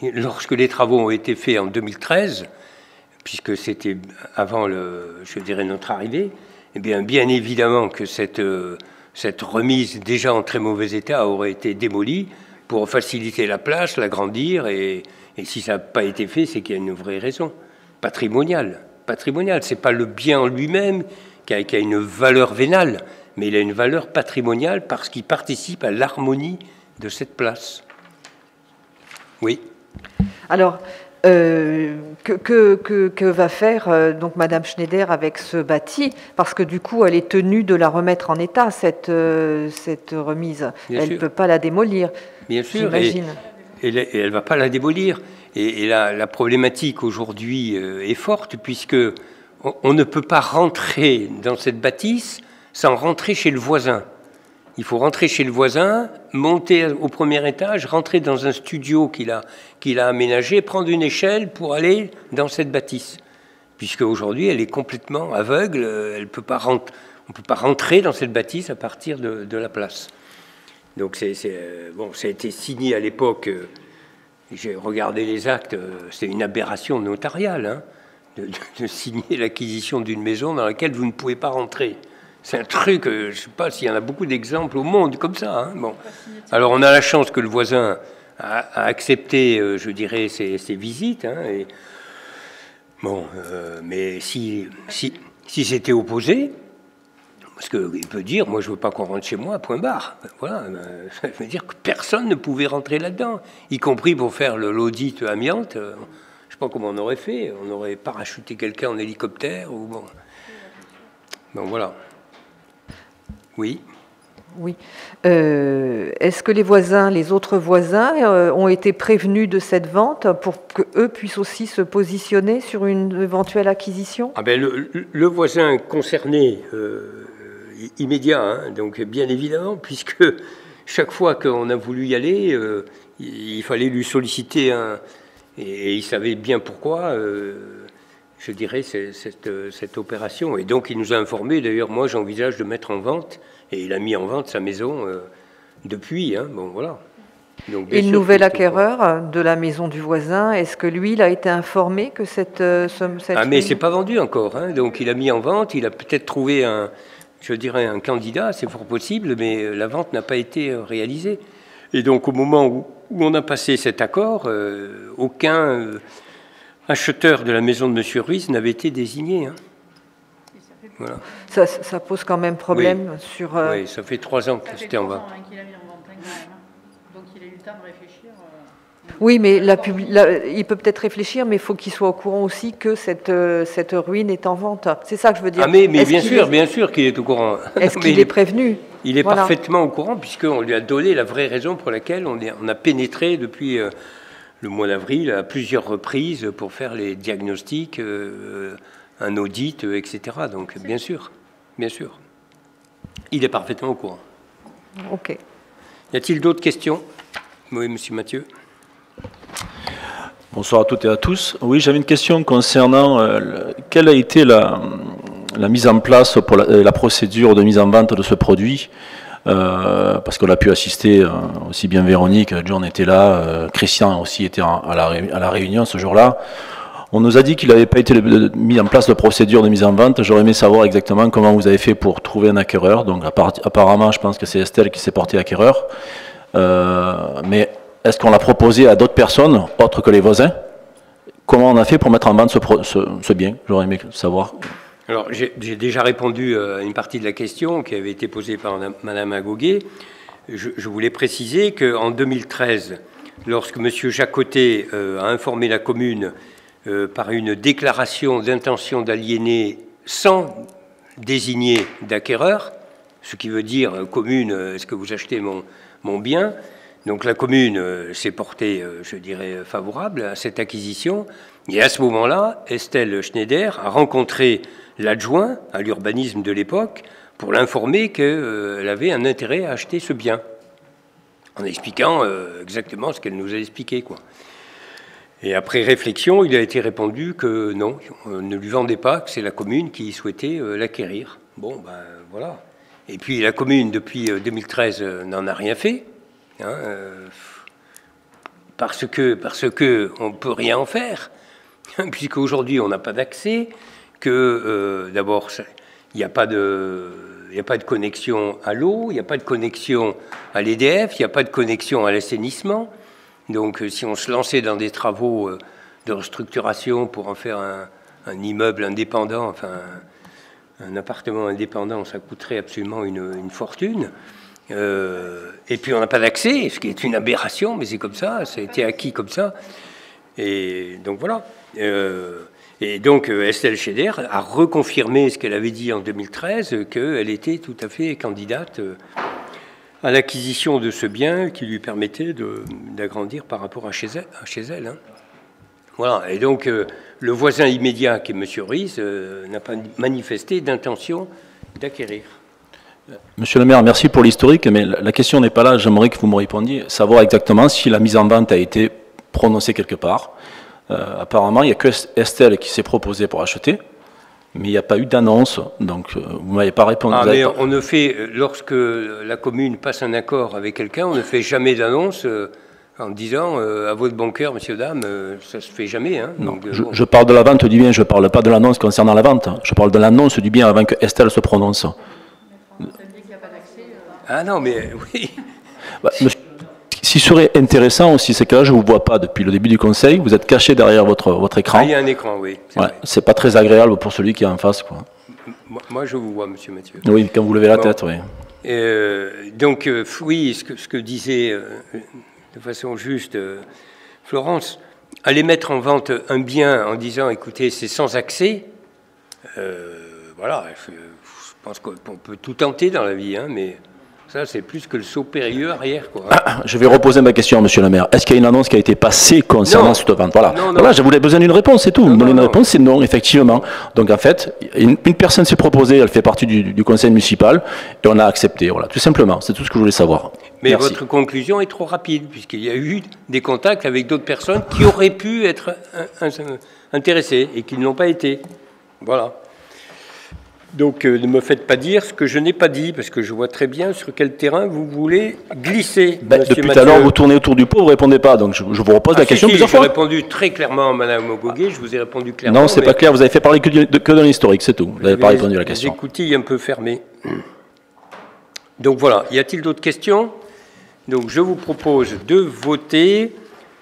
lorsque les travaux ont été faits en 2013, puisque c'était avant je dirais, notre arrivée, eh bien évidemment que cette remise déjà en très mauvais état aurait été démolie pour faciliter la place, l'agrandir, et si ça n'a pas été fait, c'est qu'il y a une vraie raison. Patrimonial, c'est pas le bien en lui-même qui a une valeur vénale, mais il a une valeur patrimoniale parce qu'il participe à l'harmonie de cette place. Oui. Alors, que va faire donc Madame Schneider avec ce bâti? Parce que du coup, elle est tenue de la remettre en état, cette remise. Bien elle ne peut pas la démolir. Bien sûr, j'imagine. Et elle ne va pas la démolir. Et la problématique aujourd'hui est forte, puisque on ne peut pas rentrer dans cette bâtisse sans rentrer chez le voisin. Il faut rentrer chez le voisin, monter au premier étage, rentrer dans un studio qu'il a aménagé, prendre une échelle pour aller dans cette bâtisse. Puisque aujourd'hui, elle est complètement aveugle, on ne peut pas rentrer dans cette bâtisse à partir de la place. Donc bon, ça a été signé à l'époque. J'ai regardé les actes, c'est une aberration notariale, hein, de signer l'acquisition d'une maison dans laquelle vous ne pouvez pas rentrer. C'est un truc, je ne sais pas s'il y en a beaucoup d'exemples au monde comme ça. Hein. Bon. Alors on a la chance que le voisin a accepté, je dirais, ces visites. Hein, et... Bon, mais si c'était opposé, parce qu'il peut dire, moi je ne veux pas qu'on rentre chez moi, point barre. Voilà, ça veut dire que personne ne pouvait rentrer là-dedans, y compris pour faire l'audit amiante. Je ne sais pas comment on aurait fait, on aurait parachuté quelqu'un en hélicoptère ou bon. Bon voilà. Oui. Oui. Est-ce que les autres voisins ont été prévenus de cette vente pour qu'eux puissent aussi se positionner sur une éventuelle acquisition? Ah ben le voisin concerné immédiat, hein, donc bien évidemment, puisque chaque fois qu'on a voulu y aller, il fallait lui solliciter et il savait bien pourquoi, je dirais, cette opération. Et donc il nous a informé, d'ailleurs moi j'envisage de mettre en vente, et il a mis en vente sa maison depuis, hein, bon voilà. Donc, et le nouvel acquéreur de la maison du voisin, est-ce que lui, il a été informé que cette Ah mais c'est pas vendu encore, hein, donc il a mis en vente, il a peut-être trouvé je dirais un candidat, c'est fort possible, mais la vente n'a pas été réalisée. Et donc au moment où on a passé cet accord, acheteur de la maison de M. Ruiz n'avait été désigné. Hein. Voilà. Ça pose quand même problème sur... Oui, ça fait 3 ans que c'était en vente. Donc il a eu le temps de réfléchir. Oui, mais il peut peut-être réfléchir, mais il faut qu'il soit au courant aussi que cette ruine est en vente. C'est ça que je veux dire. Ah mais bien sûr qu'il est au courant. Est-ce qu'il est prévenu? Il est parfaitement au courant, puisqu'on lui a donné la vraie raison pour laquelle on a pénétré depuis le mois d'avril à plusieurs reprises pour faire les diagnostics, un audit, etc. Donc bien sûr. Il est parfaitement au courant. Ok. Y a-t-il d'autres questions? Oui, monsieur Mathieu. Bonsoir à toutes et à tous. Oui, j'avais une question concernant quelle a été la mise en place pour la procédure de mise en vente de ce produit, parce qu'on a pu assister, aussi bien Véronique, John était là, Christian aussi était à la réunion ce jour-là. On nous a dit qu'il n'avait pas été mis en place de procédure de mise en vente. J'aurais aimé savoir exactement comment vous avez fait pour trouver un acquéreur. Donc apparemment, je pense que c'est Estelle qui s'est portée acquéreur. Mais est-ce qu'on l'a proposé à d'autres personnes, autres que les voisins? Comment on a fait pour mettre en vente ce bien? J'aurais aimé savoir. Alors, j'ai déjà répondu à une partie de la question qui avait été posée par Mme Agoguet. Je voulais préciser qu'en 2013, lorsque M. Jacotet a informé la commune par une déclaration d'intention d'aliéner sans désigner d'acquéreur, ce qui veut dire, commune, est-ce que vous achetez mon bien? Donc la commune s'est portée, je dirais, favorable à cette acquisition. Et à ce moment-là, Estelle Schneider a rencontré l'adjoint à l'urbanisme de l'époque pour l'informer qu'elle avait un intérêt à acheter ce bien, en expliquant exactement ce qu'elle nous a expliqué, quoi. Et après réflexion, il a été répondu que non, on ne lui vendait pas, que c'est la commune qui souhaitait l'acquérir. Bon, ben voilà. Et puis la commune, depuis 2013, n'en a rien fait. Hein, parce que on ne peut rien en faire, puisqu'aujourd'hui on n'a pas d'accès, que d'abord il n'y a pas de connexion à l'eau, il n'y a pas de connexion à l'EDF, il n'y a pas de connexion à l'assainissement. Donc si on se lançait dans des travaux de restructuration pour en faire un immeuble indépendant, enfin un appartement indépendant, ça coûterait absolument une fortune. Et puis on n'a pas d'accès, ce qui est une aberration, mais c'est comme ça, ça a été acquis comme ça. Et donc voilà. Et donc Estelle Schneider a reconfirmé ce qu'elle avait dit en 2013, qu'elle était tout à fait candidate à l'acquisition de ce bien qui lui permettait d'agrandir par rapport à chez elle. Hein. Voilà. Et donc le voisin immédiat, qui est M. Ruiz, n'a pas manifesté d'intention d'acquérir. Monsieur le maire, merci pour l'historique, mais la question n'est pas là. J'aimerais que vous me répondiez, savoir exactement si la mise en vente a été prononcée quelque part. Apparemment, il n'y a que Estelle qui s'est proposée pour acheter, mais il n'y a pas eu d'annonce, donc vous ne m'avez pas répondu. Ah, mais on ne fait, lorsque la commune passe un accord avec quelqu'un, on ne fait jamais d'annonce en disant à votre bon cœur, monsieur, dame, ça ne se fait jamais. Hein, non, donc, je parle de la vente du bien, je ne parle pas de l'annonce concernant la vente, je parle de l'annonce du bien avant que Estelle se prononce. Ah non, mais oui. Bah, ce qui serait intéressant aussi, c'est que là, je ne vous vois pas depuis le début du conseil, vous êtes caché derrière votre écran. Ah, il y a un écran, oui. C'est pas très agréable pour celui qui est en face, quoi. Moi, je vous vois, monsieur Mathieu. Oui, quand vous levez la tête, oui. Donc, oui, ce que disait de façon juste Florence, aller mettre en vente un bien en disant, écoutez, c'est sans accès, voilà, je pense qu'on peut tout tenter dans la vie, hein, mais ça, c'est plus que le saut périlleux arrière, quoi. Je vais reposer ma question, monsieur le maire. Est-ce qu'il y a une annonce qui a été passée concernant cette vente? Voilà. Non. Voilà, je voulais besoin d'une réponse, c'est tout. Une réponse, c'est non, effectivement. Donc, en fait, une personne s'est proposée, elle fait partie du conseil municipal, et on a accepté. Voilà, tout simplement. C'est tout ce que je voulais savoir. Mais merci. Votre conclusion est trop rapide, puisqu'il y a eu des contacts avec d'autres personnes qui auraient pu être intéressées et qui ne l'ont pas été. Voilà. Donc ne me faites pas dire ce que je n'ai pas dit, parce que je vois très bien sur quel terrain vous voulez glisser. Depuis tout à l'heure, vous tournez autour du pot, vous ne répondez pas, donc je vous repose la question plusieurs fois. J'ai répondu très clairement à Mme Agoguet, je vous ai répondu clairement. Non, c'est pas clair, vous avez fait parler que de l'historique, c'est tout. Vous n'avez pas répondu à la question. Les écoutilles un peu fermées. Donc voilà, y a-t-il d'autres questions? Donc je vous propose de voter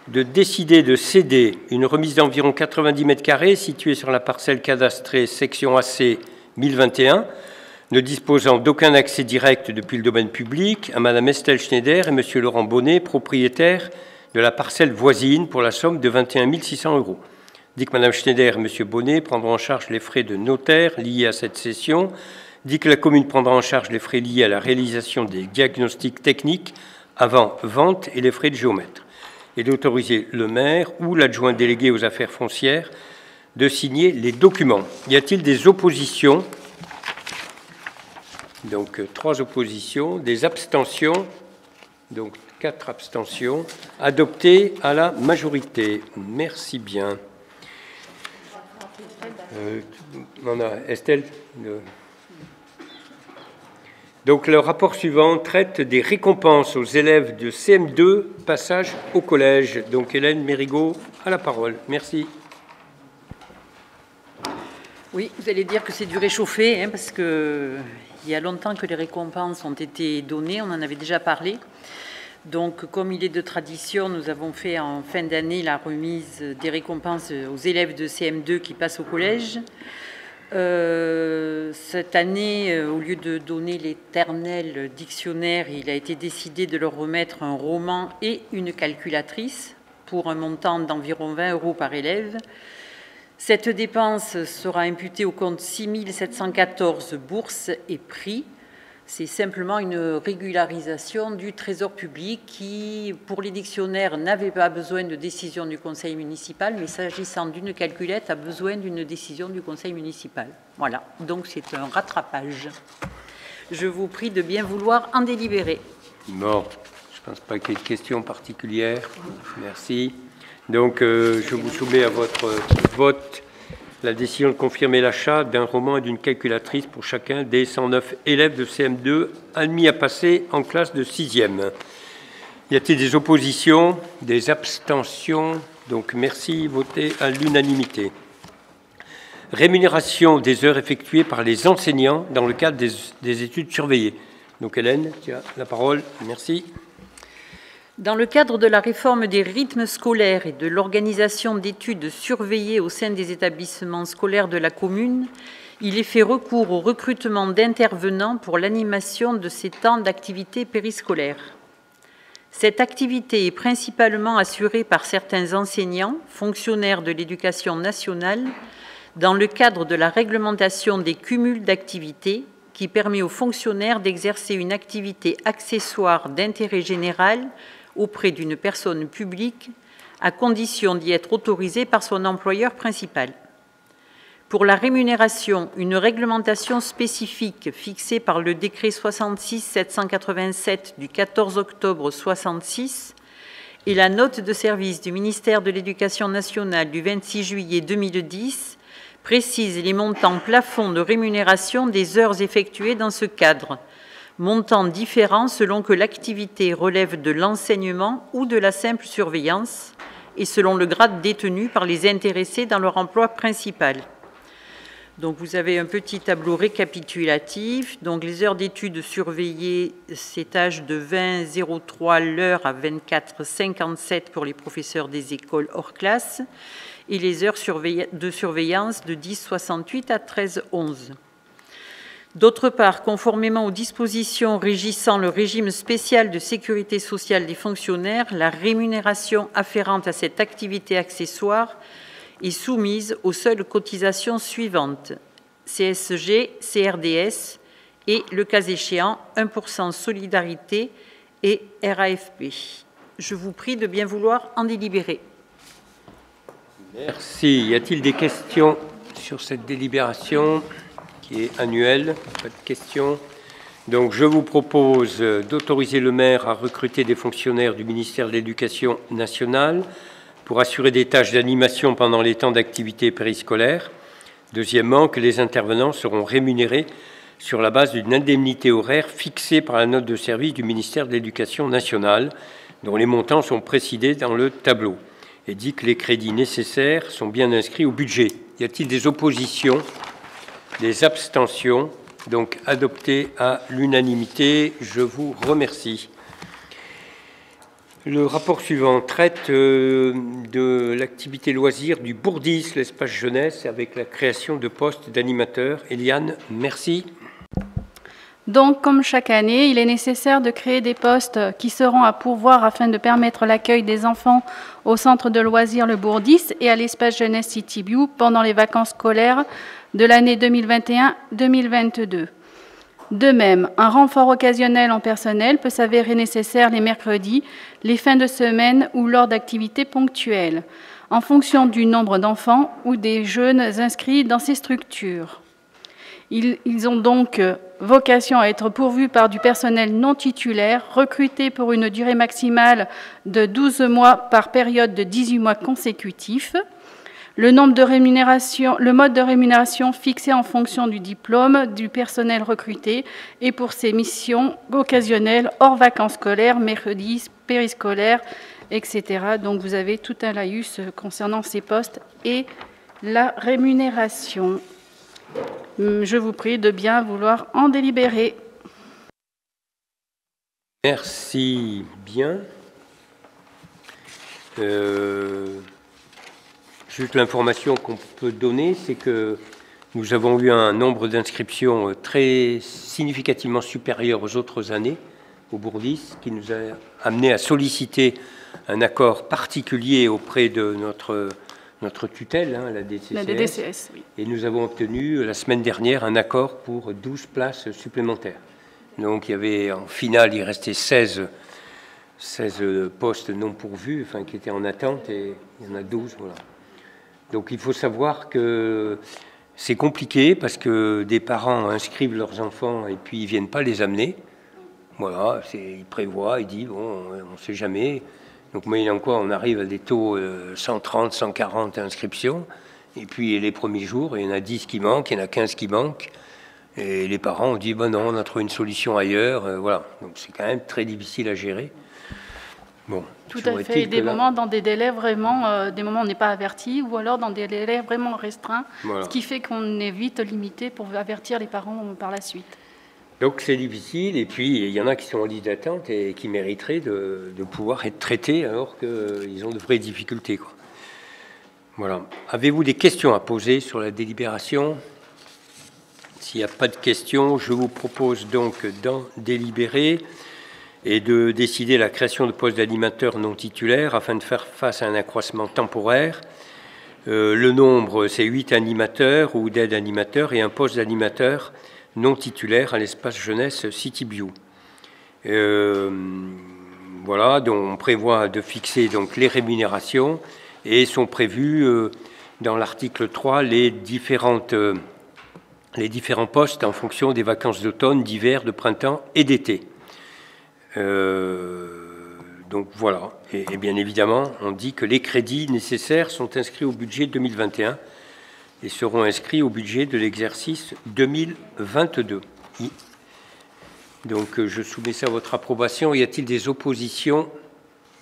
de décider de céder une remise d'environ 90 mètres carrés située sur la parcelle cadastrée section AC 1021, ne disposant d'aucun accès direct depuis le domaine public, à Mme Estelle Schneider et M. Laurent Bonnet, propriétaires de la parcelle voisine, pour la somme de 21 600 €. Dit que Mme Schneider et M. Bonnet prendront en charge les frais de notaire liés à cette cession. Dit que la commune prendra en charge les frais liés à la réalisation des diagnostics techniques avant vente et les frais de géomètre. Et d'autoriser le maire ou l'adjoint délégué aux affaires foncières de signer les documents. Y a-t-il des oppositions? Donc 3 oppositions, des abstentions, donc 4 abstentions, adoptées à la majorité. Merci bien. On a Estelle. Donc le rapport suivant traite des récompenses aux élèves de CM2, passage au collège. Donc Hélène Mérigot a la parole. Merci. Oui, vous allez dire que c'est du réchauffé, hein, parce qu'il y a longtemps que les récompenses ont été données, on en avait déjà parlé. Donc, comme il est de tradition, nous avons fait en fin d'année la remise des récompenses aux élèves de CM2 qui passent au collège. Cette année, au lieu de donner l'éternel dictionnaire, il a été décidé de leur remettre un roman et une calculatrice pour un montant d'environ 20 € par élève. Cette dépense sera imputée au compte 6 714 bourses et prix. C'est simplement une régularisation du Trésor public qui, pour les dictionnaires, n'avait pas besoin de décision du conseil municipal, mais s'agissant d'une calculette, a besoin d'une décision du conseil municipal. Voilà, donc c'est un rattrapage. Je vous prie de bien vouloir en délibérer. Bon, je ne pense pas qu'il y ait de questions particulières. Merci. Donc, je vous soumets à votre vote la décision de confirmer l'achat d'un roman et d'une calculatrice pour chacun des 109 élèves de CM2 admis à passer en classe de 6e. Y a-t-il des oppositions, des abstentions? Donc merci, voté à l'unanimité. Rémunération des heures effectuées par les enseignants dans le cadre des études surveillées. Donc Hélène, tu as la parole. Merci. Dans le cadre de la réforme des rythmes scolaires et de l'organisation d'études surveillées au sein des établissements scolaires de la commune, il est fait recours au recrutement d'intervenants pour l'animation de ces temps d'activité périscolaire. Cette activité est principalement assurée par certains enseignants, fonctionnaires de l'éducation nationale, dans le cadre de la réglementation des cumuls d'activités qui permet aux fonctionnaires d'exercer une activité accessoire d'intérêt général auprès d'une personne publique, à condition d'y être autorisé par son employeur principal. Pour la rémunération, une réglementation spécifique fixée par le décret 66-787 du 14 octobre 66 et la note de service du ministère de l'Éducation nationale du 26 juillet 2010 précise les montants plafonds de rémunération des heures effectuées dans ce cadre, montants différents selon que l'activité relève de l'enseignement ou de la simple surveillance et selon le grade détenu par les intéressés dans leur emploi principal. Donc vous avez un petit tableau récapitulatif. Donc les heures d'études surveillées s'étagent de 20,03 l'heure à 24,57 pour les professeurs des écoles hors classe et les heures de surveillance de 10,68 à 13,11. D'autre part, conformément aux dispositions régissant le régime spécial de sécurité sociale des fonctionnaires, la rémunération afférente à cette activité accessoire est soumise aux seules cotisations suivantes: CSG, CRDS et, le cas échéant, 1% solidarité et RAFP. Je vous prie de bien vouloir en délibérer. Merci. Y a-t-il des questions sur cette délibération qui est annuelle? Pas de questions. Donc je vous propose d'autoriser le maire à recruter des fonctionnaires du ministère de l'Éducation nationale pour assurer des tâches d'animation pendant les temps d'activité périscolaire. Deuxièmement, que les intervenants seront rémunérés sur la base d'une indemnité horaire fixée par la note de service du ministère de l'Éducation nationale, dont les montants sont précisés dans le tableau, et dit que les crédits nécessaires sont bien inscrits au budget. Y a-t-il des oppositions, des abstentions? Donc adopté à l'unanimité. Je vous remercie. Le rapport suivant traite de l'activité loisir du Bourdis, l'espace jeunesse, avec la création de postes d'animateurs. Eliane, merci. Donc, comme chaque année, il est nécessaire de créer des postes qui seront à pourvoir afin de permettre l'accueil des enfants au centre de loisirs Le Bourdis et à l'espace jeunesse City View pendant les vacances scolaires de l'année 2021-2022. De même, un renfort occasionnel en personnel peut s'avérer nécessaire les mercredis, les fins de semaine ou lors d'activités ponctuelles, en fonction du nombre d'enfants ou des jeunes inscrits dans ces structures. Ils ont donc vocation à être pourvus par du personnel non titulaire, recruté pour une durée maximale de 12 mois par période de 18 mois consécutifs. Le mode de rémunération fixé en fonction du diplôme du personnel recruté et pour ses missions occasionnelles hors vacances scolaires, mercredis, périscolaires, etc. Donc vous avez tout un laïus concernant ces postes et la rémunération. Je vous prie de bien vouloir en délibérer. Merci bien. Juste l'information qu'on peut donner, c'est que nous avons eu un nombre d'inscriptions très significativement supérieur aux autres années au Bourdis, qui nous a amené à solliciter un accord particulier auprès de notre tutelle, la DCCS. La DCCS, oui. Et nous avons obtenu la semaine dernière un accord pour 12 places supplémentaires. Donc il y avait, en finale, il restait 16 postes non pourvus, enfin qui étaient en attente, et il y en a 12, voilà. Donc il faut savoir que c'est compliqué parce que des parents inscrivent leurs enfants et puis ils ne viennent pas les amener. Voilà, ils prévoient, ils disent, bon, on ne sait jamais. Donc moyennant quoi, on arrive à des taux 130, 140 inscriptions. Et puis les premiers jours, il y en a 10 qui manquent, il y en a 15 qui manquent. Et les parents ont dit, bon non, on a trouvé une solution ailleurs. Voilà, donc c'est quand même très difficile à gérer. Bon, tout à fait, des moments dans des délais vraiment, des moments où on n'est pas averti, ou alors dans des délais vraiment restreints, voilà. Ce qui fait qu'on est vite limité pour avertir les parents par la suite. Donc c'est difficile, et puis il y en a qui sont en liste d'attente et qui mériteraient de pouvoir être traités alors qu'ils ont de vraies difficultés, quoi. Voilà. Avez-vous des questions à poser sur la délibération? S'il n'y a pas de questions, je vous propose donc d'en délibérer et de décider la création de postes d'animateurs non titulaires afin de faire face à un accroissement temporaire. Le nombre, c'est 8 animateurs ou d'aides animateurs et un poste d'animateur non titulaire à l'espace jeunesse City View. Voilà, donc on prévoit de fixer donc les rémunérations et sont prévus dans l'article 3 les différents postes en fonction des vacances d'automne, d'hiver, de printemps et d'été. Donc voilà, et bien évidemment, on dit que les crédits nécessaires sont inscrits au budget 2021 et seront inscrits au budget de l'exercice 2022. Donc je soumets ça à votre approbation. Y a-t-il des oppositions,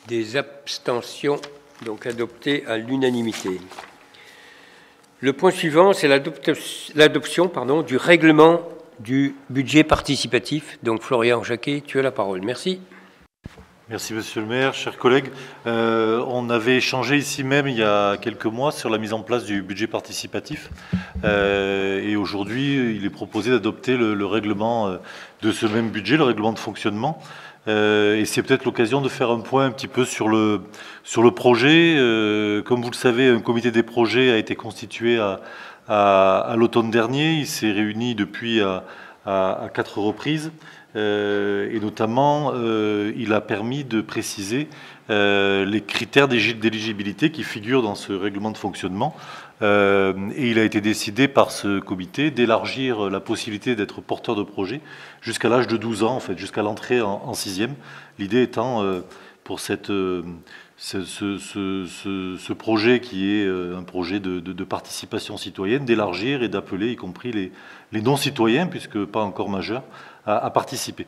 des abstentions? Donc adopté à l'unanimité. Le point suivant, c'est l'adoption du règlement du budget participatif. Donc Florian Jacquet, tu as la parole. Merci. Merci Monsieur le maire, chers collègues. On avait échangé ici même il y a quelques mois sur la mise en place du budget participatif. Et aujourd'hui, il est proposé d'adopter le règlement de ce même budget, le règlement de fonctionnement. Et c'est peut-être l'occasion de faire un point un petit peu sur le projet. Comme vous le savez, un comité des projets a été constitué à l'automne dernier. Il s'est réuni depuis à 4 reprises. Et notamment, il a permis de préciser les critères d'éligibilité qui figurent dans ce règlement de fonctionnement. Et il a été décidé par ce comité d'élargir la possibilité d'être porteur de projet jusqu'à l'âge de 12 ans, en fait, jusqu'à l'entrée en 6e. L'idée étant, pour ce projet qui est un projet de participation citoyenne, d'élargir et d'appeler, y compris les non-citoyens, puisque pas encore majeurs, à participer.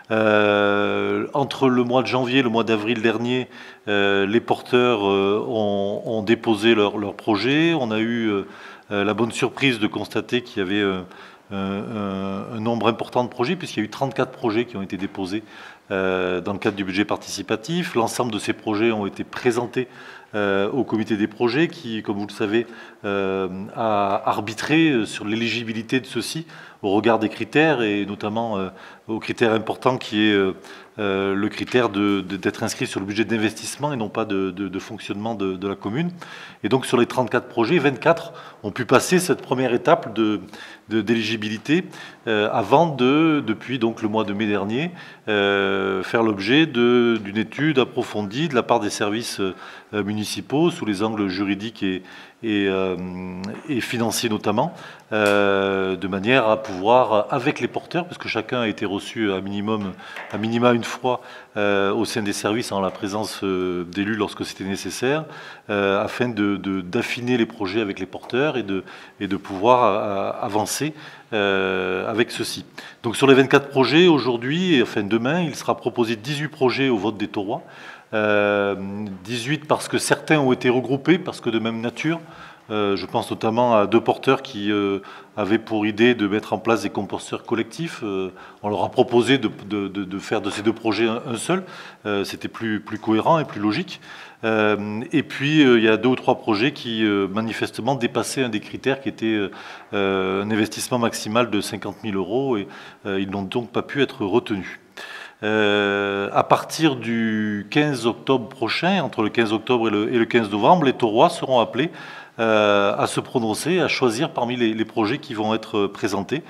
Entre le mois de janvier et le mois d'avril dernier, les porteurs ont déposé leur projet. On a eu la bonne surprise de constater qu'il y avait un nombre important de projets, puisqu'il y a eu 34 projets qui ont été déposés dans le cadre du budget participatif. L'ensemble de ces projets ont été présentés au comité des projets qui, comme vous le savez, a arbitré sur l'éligibilité de ceux-ci au regard des critères et notamment au critère important qui est le critère d'être inscrit sur le budget d'investissement et non pas de fonctionnement de la commune. Et donc sur les 34 projets, 24 ont pu passer cette première étape d'éligibilité avant depuis donc le mois de mai dernier, faire l'objet d'une étude approfondie de la part des services municipaux sous les angles juridiques et financiers notamment, de manière à pouvoir, avec les porteurs, parce que chacun a été reçu à minima une fois au sein des services en la présence d'élus lorsque c'était nécessaire, afin d'affiner les projets avec les porteurs et de pouvoir avancer avec ceux-ci. Donc sur les 24 projets, aujourd'hui, et enfin demain, il sera proposé 18 projets au vote des Taurois. 18 parce que certains ont été regroupés, parce que de même nature. Je pense notamment à 2 porteurs qui avaient pour idée de mettre en place des composteurs collectifs. On leur a proposé de faire de ces 2 projets un seul. C'était plus cohérent et plus logique. Et puis, il y a 2 ou 3 projets qui manifestement dépassaient un des critères qui était un investissement maximal de 50 000 € et ils n'ont donc pas pu être retenus. À partir du 15 octobre prochain, entre le 15 octobre et le 15 novembre, les Taurois seront appelés à se prononcer, à choisir parmi les projets qui vont être présentés.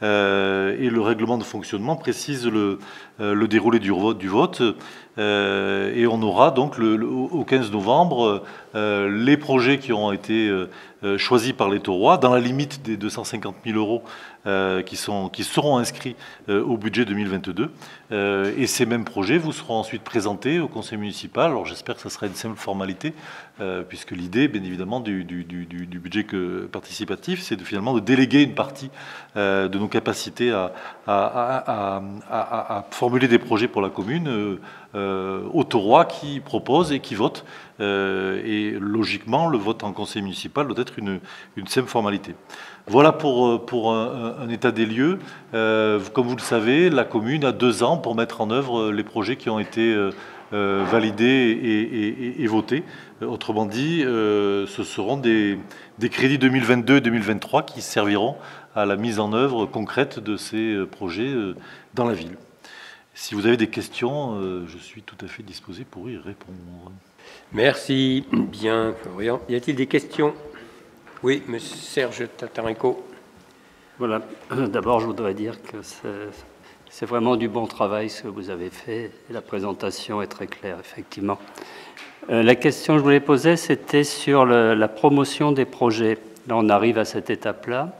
Et le règlement de fonctionnement précise le déroulé du vote. Et on aura donc au 15 novembre les projets qui auront été choisis par les Taurois dans la limite des 250 000 € qui seront inscrits au budget 2022. Et ces mêmes projets vous seront ensuite présentés au conseil municipal. Alors j'espère que ce sera une simple formalité, puisque l'idée, bien évidemment, du budget participatif, c'est finalement de déléguer une partie de nos capacités à formuler des projets pour la commune aux Taurois qui proposent et qui votent. Et logiquement, le vote en conseil municipal doit être une simple formalité. Voilà pour un état des lieux. Comme vous le savez, la commune a 2 ans pour mettre en œuvre les projets qui ont été validés et votés. Autrement dit, ce seront des crédits 2022 et 2023 qui serviront à la mise en œuvre concrète de ces projets dans la ville. Si vous avez des questions, je suis tout à fait disposé pour y répondre. Merci. Bien, Florian. Y a-t-il des questions? Oui, M. Serge Tatarenko. Voilà. D'abord, je voudrais dire que c'est vraiment du bon travail ce que vous avez fait. Et la présentation est très claire, effectivement. La question que je voulais poser, c'était sur la promotion des projets. Là, on arrive à cette étape-là.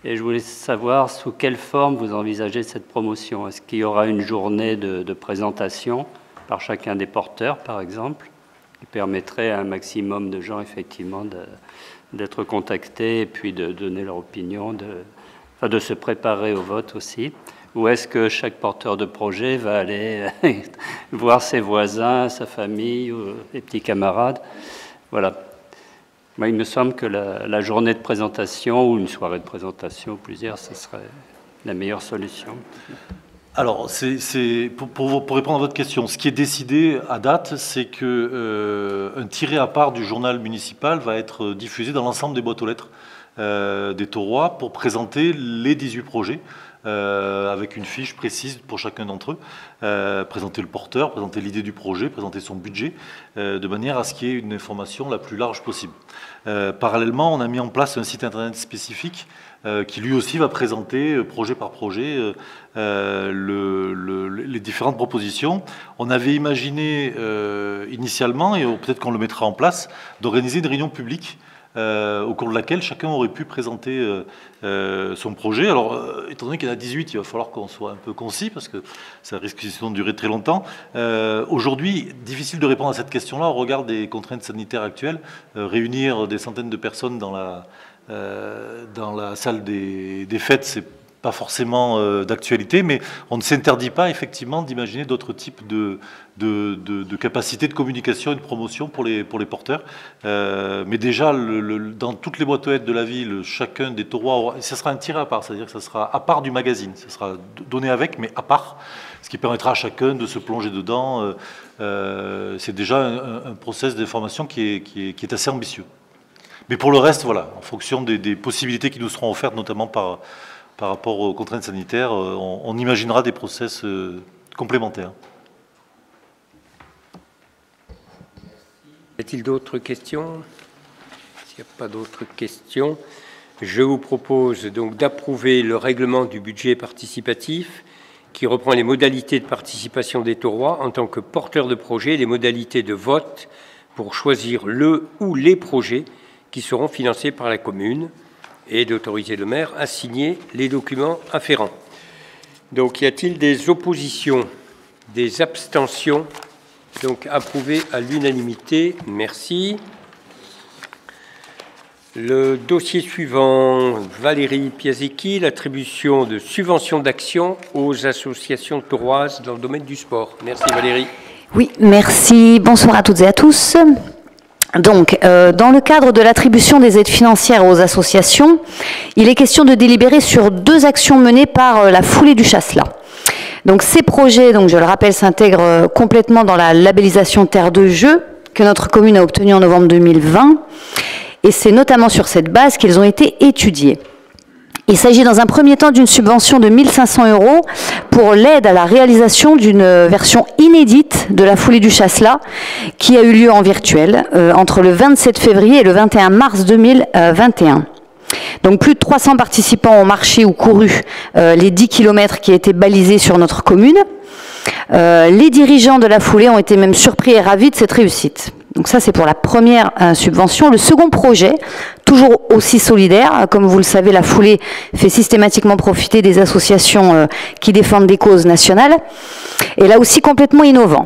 Et je voulais savoir sous quelle forme vous envisagez cette promotion. Est-ce qu'il y aura une journée de présentation par chacun des porteurs, par exemple, qui permettrait à un maximum de gens, effectivement, d'être contactés et puis de donner leur opinion, de se préparer au vote aussi? Ou est-ce que chaque porteur de projet va aller voir ses voisins, sa famille, ou les petits camarades? Voilà. Moi, il me semble que la journée de présentation ou une soirée de présentation, plusieurs, ce serait la meilleure solution. Alors, pour répondre à votre question, ce qui est décidé à date, c'est qu'un tiré à part du journal municipal va être diffusé dans l'ensemble des boîtes aux lettres des Taurois pour présenter les 18 projets. Avec une fiche précise pour chacun d'entre eux, présenter le porteur, présenter l'idée du projet, présenter son budget, de manière à ce qu'il y ait une information la plus large possible. Parallèlement, on a mis en place un site internet spécifique qui lui aussi va présenter projet par projet les différentes propositions. On avait imaginé initialement, et peut-être qu'on le mettra en place, d'organiser une réunion publique au cours de laquelle chacun aurait pu présenter son projet. Alors, étant donné qu'il y en a 18, il va falloir qu'on soit un peu concis, parce que ça risque sinon de durer très longtemps. Aujourd'hui, difficile de répondre à cette question-là au regard des contraintes sanitaires actuelles. Réunir des centaines de personnes dans la salle des fêtes, c'est pas forcément d'actualité, mais on ne s'interdit pas effectivement d'imaginer d'autres types de capacités de communication et de promotion pour les porteurs. Mais déjà, dans toutes les boîtes aux lettres de la ville, chacun des taurois, ce sera un tiré à part, c'est-à-dire que ça sera à part du magazine, ça sera donné avec, mais à part, ce qui permettra à chacun de se plonger dedans. C'est déjà un process d'information qui est assez ambitieux. Mais pour le reste, voilà, en fonction des possibilités qui nous seront offertes, notamment par rapport aux contraintes sanitaires, on imaginera des process complémentaires. Y a-t-il d'autres questions? S'il n'y a pas d'autres questions, je vous propose donc d'approuver le règlement du budget participatif qui reprend les modalités de participation des taurois en tant que porteurs de projet, les modalités de vote pour choisir le ou les projets qui seront financés par la commune et d'autoriser le maire à signer les documents afférents. Donc, y a-t-il des oppositions, des abstentions? Donc, approuvé à l'unanimité. Merci. Le dossier suivant, Valérie Piasecki, l'attribution de subventions d'action aux associations tauroises dans le domaine du sport. Merci Valérie. Oui, merci. Bonsoir à toutes et à tous. Donc, dans le cadre de l'attribution des aides financières aux associations, il est question de délibérer sur 2 actions menées par la foulée du Chasselas. Donc, ces projets, donc, je le rappelle, s'intègrent complètement dans la labellisation Terre de Jeux que notre commune a obtenue en novembre 2020. Et c'est notamment sur cette base qu'ils ont été étudiés. Il s'agit dans un premier temps d'une subvention de 1 500 € pour l'aide à la réalisation d'une version inédite de la foulée du Chasselas qui a eu lieu en virtuel entre le 27 février et le 21 mars 2021. Donc plus de 300 participants ont marché ou couru les 10 km qui étaient balisés sur notre commune. Les dirigeants de la foulée ont été même surpris et ravis de cette réussite. Donc ça, c'est pour la première subvention. Le second projet, toujours aussi solidaire, comme vous le savez, la foulée fait systématiquement profiter des associations qui défendent des causes nationales, et là aussi complètement innovant.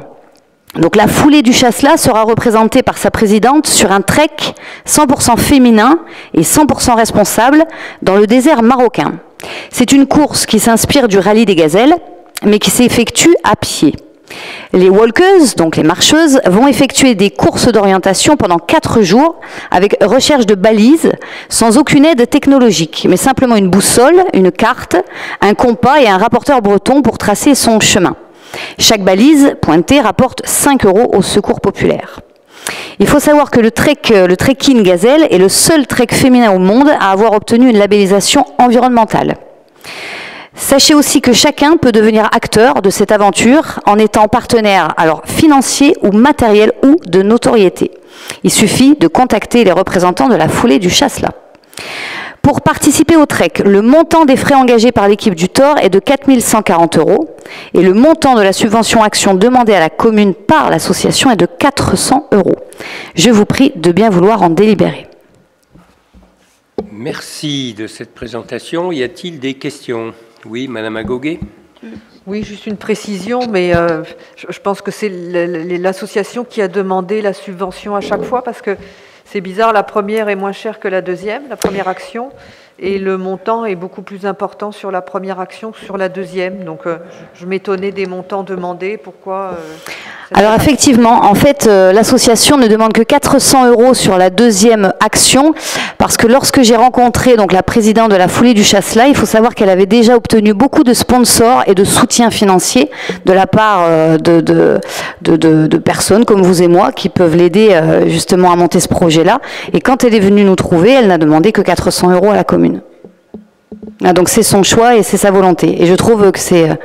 Donc la foulée du Chasselas sera représentée par sa présidente sur un trek 100% féminin et 100% responsable dans le désert marocain. C'est une course qui s'inspire du rallye des gazelles, mais qui s'effectue à pied. Les walkeuses, donc les marcheuses, vont effectuer des courses d'orientation pendant 4 jours avec recherche de balises sans aucune aide technologique, mais simplement une boussole, une carte, un compas et un rapporteur breton pour tracer son chemin. Chaque balise pointée rapporte 5 € au secours populaire. Il faut savoir que le trekking gazelle est le seul trek féminin au monde à avoir obtenu une labellisation environnementale. Sachez aussi que chacun peut devenir acteur de cette aventure en étant partenaire alors financier ou matériel ou de notoriété. Il suffit de contacter les représentants de la foulée du Chasselas. Pour participer au trek, le montant des frais engagés par l'équipe du Thor est de 4 140 € et le montant de la subvention action demandée à la commune par l'association est de 400 €. Je vous prie de bien vouloir en délibérer. Merci de cette présentation. Y a-t-il des questions? Oui, Madame Agoguet. Oui, juste une précision, mais je pense que c'est l'association qui a demandé la subvention à chaque fois, parce que c'est bizarre, la première est moins chère que la deuxième, la première action, et le montant est beaucoup plus important sur la première action que sur la deuxième. Donc je m'étonnais des montants demandés. Pourquoi Alors effectivement, en fait, l'association ne demande que 400 € sur la deuxième action, parce que lorsque j'ai rencontré donc la présidente de la foulée du Chasselas, il faut savoir qu'elle avait déjà obtenu beaucoup de sponsors et de soutien financier de la part de personnes comme vous et moi qui peuvent l'aider justement à monter ce projet-là. Et quand elle est venue nous trouver, elle n'a demandé que 400 € à la commune. Ah, donc c'est son choix et c'est sa volonté. Et je trouve que c'est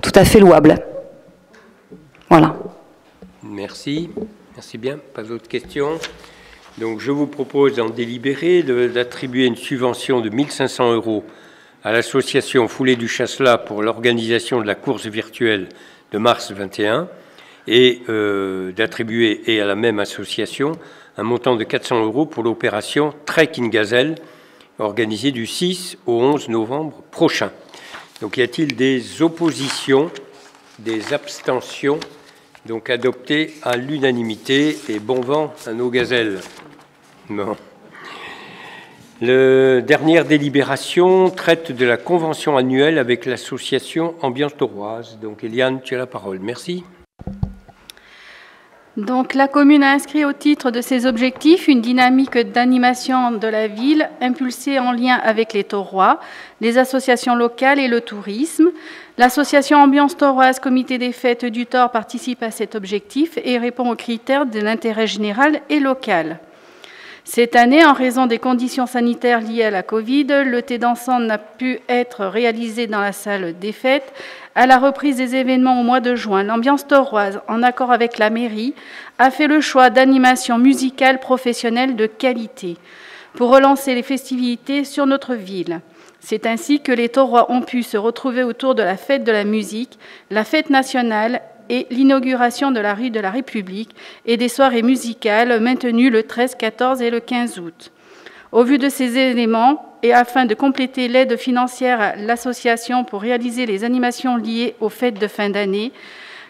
tout à fait louable. Voilà. Merci. Merci bien. Pas d'autres questions. Donc je vous propose d'en délibérer, d'attribuer une subvention de 1 500 € à l'association Foulée du Chasselas pour l'organisation de la course virtuelle de mars 21 et d'attribuer et à la même association un montant de 400 € pour l'opération Trek in Gazelle organisée du 6 au 11 novembre prochain. Donc y a-t-il des oppositions, des abstentions? Donc adopté à l'unanimité et bon vent à nos gazelles. Bon. La dernière délibération traite de la convention annuelle avec l'association Ambiance Tauroise. Donc, Eliane, tu as la parole. Merci. Donc, la commune a inscrit au titre de ses objectifs une dynamique d'animation de la ville impulsée en lien avec les taurois, les associations locales et le tourisme. L'association Ambiance Tauroise, comité des fêtes du Thor, participe à cet objectif et répond aux critères de l'intérêt général et local. Cette année, en raison des conditions sanitaires liées à la Covid, le thé dansant n'a pu être réalisé dans la salle des fêtes. À la reprise des événements au mois de juin, l'Ambiance Tauroise, en accord avec la mairie, a fait le choix d'animations musicales professionnelles de qualité pour relancer les festivités sur notre ville. C'est ainsi que les taurois ont pu se retrouver autour de la fête de la musique, la fête nationale et l'inauguration de la rue de la République et des soirées musicales maintenues le 13, 14 et le 15 août. Au vu de ces éléments, et afin de compléter l'aide financière à l'association pour réaliser les animations liées aux fêtes de fin d'année,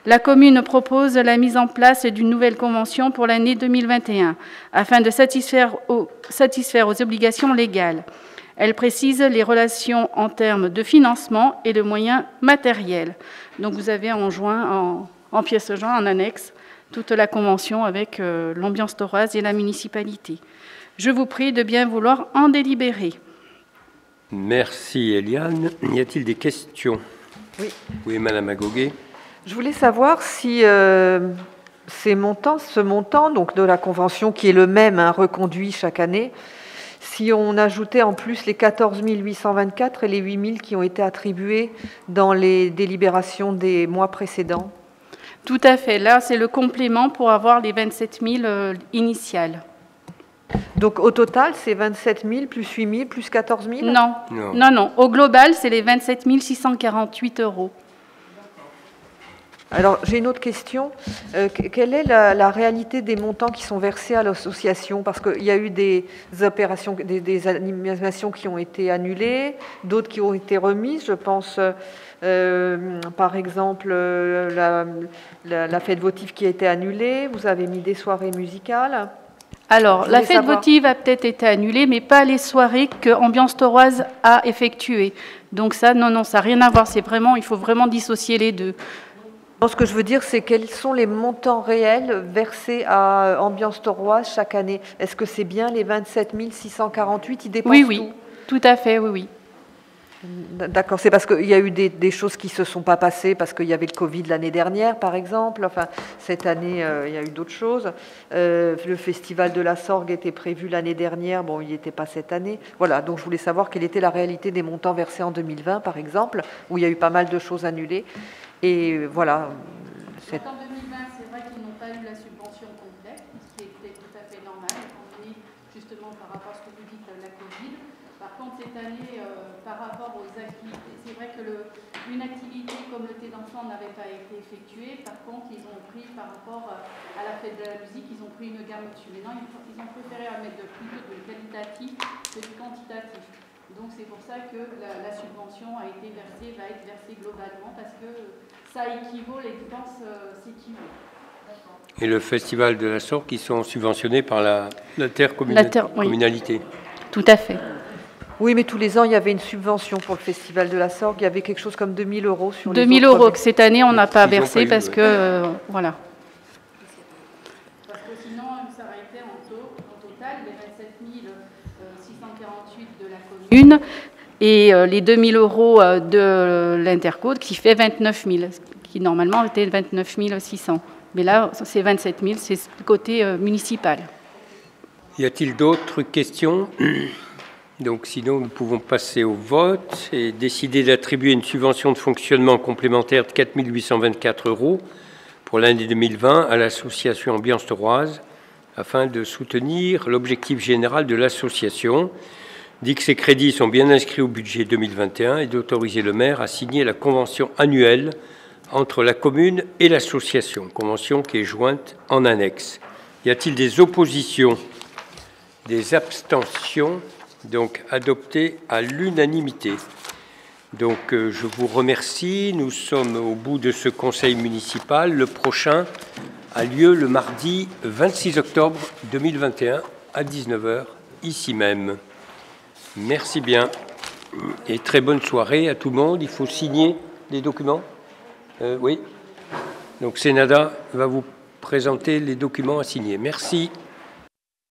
la commune propose la mise en place d'une nouvelle convention pour l'année 2021, afin de satisfaire aux obligations légales. Elle précise les relations en termes de financement et de moyens matériels. Donc vous avez en joint, en pièce jointe, en annexe, toute la convention avec l'Ambiance Tauroise et la municipalité. Je vous prie de bien vouloir en délibérer. Merci Eliane. Y a-t-il des questions? Oui. Oui, Madame Agoguet. Je voulais savoir si ce montant donc de la convention, qui est le même, reconduit chaque année, si on ajoutait en plus les 14 824 et les 8 000 qui ont été attribués dans les délibérations des mois précédents. Tout à fait. Là, c'est le complément pour avoir les 27 000 initiales. Donc au total, c'est 27 000 plus 8 000 plus 14 000 ? Non. Au global, c'est les 27 648 €. Alors, j'ai une autre question. Quelle est la réalité des montants qui sont versés à l'association? Parce qu'il y a eu des opérations, des animations qui ont été annulées, d'autres qui ont été remises. Je pense, par exemple, la fête votive qui a été annulée. Vous avez mis des soirées musicales. Alors, la fête votive a peut-être été annulée, mais pas les soirées que Ambiance Tauroise a effectuées. Donc ça, non, ça n'a rien à voir. Il faut vraiment dissocier les deux. Ce que je veux dire, c'est quels sont les montants réels versés à Ambiance Tauroise chaque année? Est-ce que c'est bien les 27 648? Ils dépensent Oui, tout à fait, oui. D'accord, c'est parce qu'il y a eu des choses qui ne se sont pas passées, parce qu'il y avait le Covid l'année dernière, par exemple. Enfin, cette année, il y a eu d'autres choses. Le festival de la Sorgue était prévu l'année dernière, bon, il n'y était pas cette année. Voilà, donc je voulais savoir quelle était la réalité des montants versés en 2020, par exemple, où il y a eu pas mal de choses annulées. Et voilà. En 2020, c'est vrai qu'ils n'ont pas eu la subvention complète, ce qui était tout à fait normal, étant donné justement par rapport à ce que vous dites, la Covid. Par contre, cette année, par rapport aux activités, c'est vrai que une activité comme le thé d'enfant n'avait pas été effectuée. Par contre, ils ont pris, par rapport à la fête de la musique, ils ont pris une gamme au-dessus. Maintenant, ils ont préféré mettre plutôt de qualitatif que du quantitatif. Donc c'est pour ça que la subvention va être versée globalement, parce que ça équivaut, les dépenses s'équivaut. Et le festival de la Sorgue, qui sont subventionnés par l'intercommunalité. Oui. Tout à fait. Oui, mais tous les ans, il y avait une subvention pour le festival de la Sorgue. Il y avait quelque chose comme 2 000 € sur les 2 000 autres € que cette année, on n'a pas versé parce que, voilà. Parce que sinon, ça aurait été en total les 27 648 de la commune et les 2 000 € de l'Interco, qui fait 29 000, qui normalement était 29 600. Mais là, c'est 27 000, c'est le côté municipal. Y a-t-il d'autres questions? Donc sinon, nous pouvons passer au vote et décider d'attribuer une subvention de fonctionnement complémentaire de 4 824 € pour l'année 2020 à l'association Ambiance Tauroise afin de soutenir l'objectif général de l'association. Dit que ces crédits sont bien inscrits au budget 2021 et d'autoriser le maire à signer la convention annuelle entre la commune et l'association, convention qui est jointe en annexe. Y a-t-il des oppositions? Des abstentions? Donc adopté à l'unanimité. Donc je vous remercie. Nous sommes au bout de ce conseil municipal. Le prochain a lieu le mardi 26 octobre 2021 à 19 h, ici même. Merci bien. Et très bonne soirée à tout le monde. Il faut signer les documents. Oui. Donc, Sénada va vous présenter les documents à signer. Merci.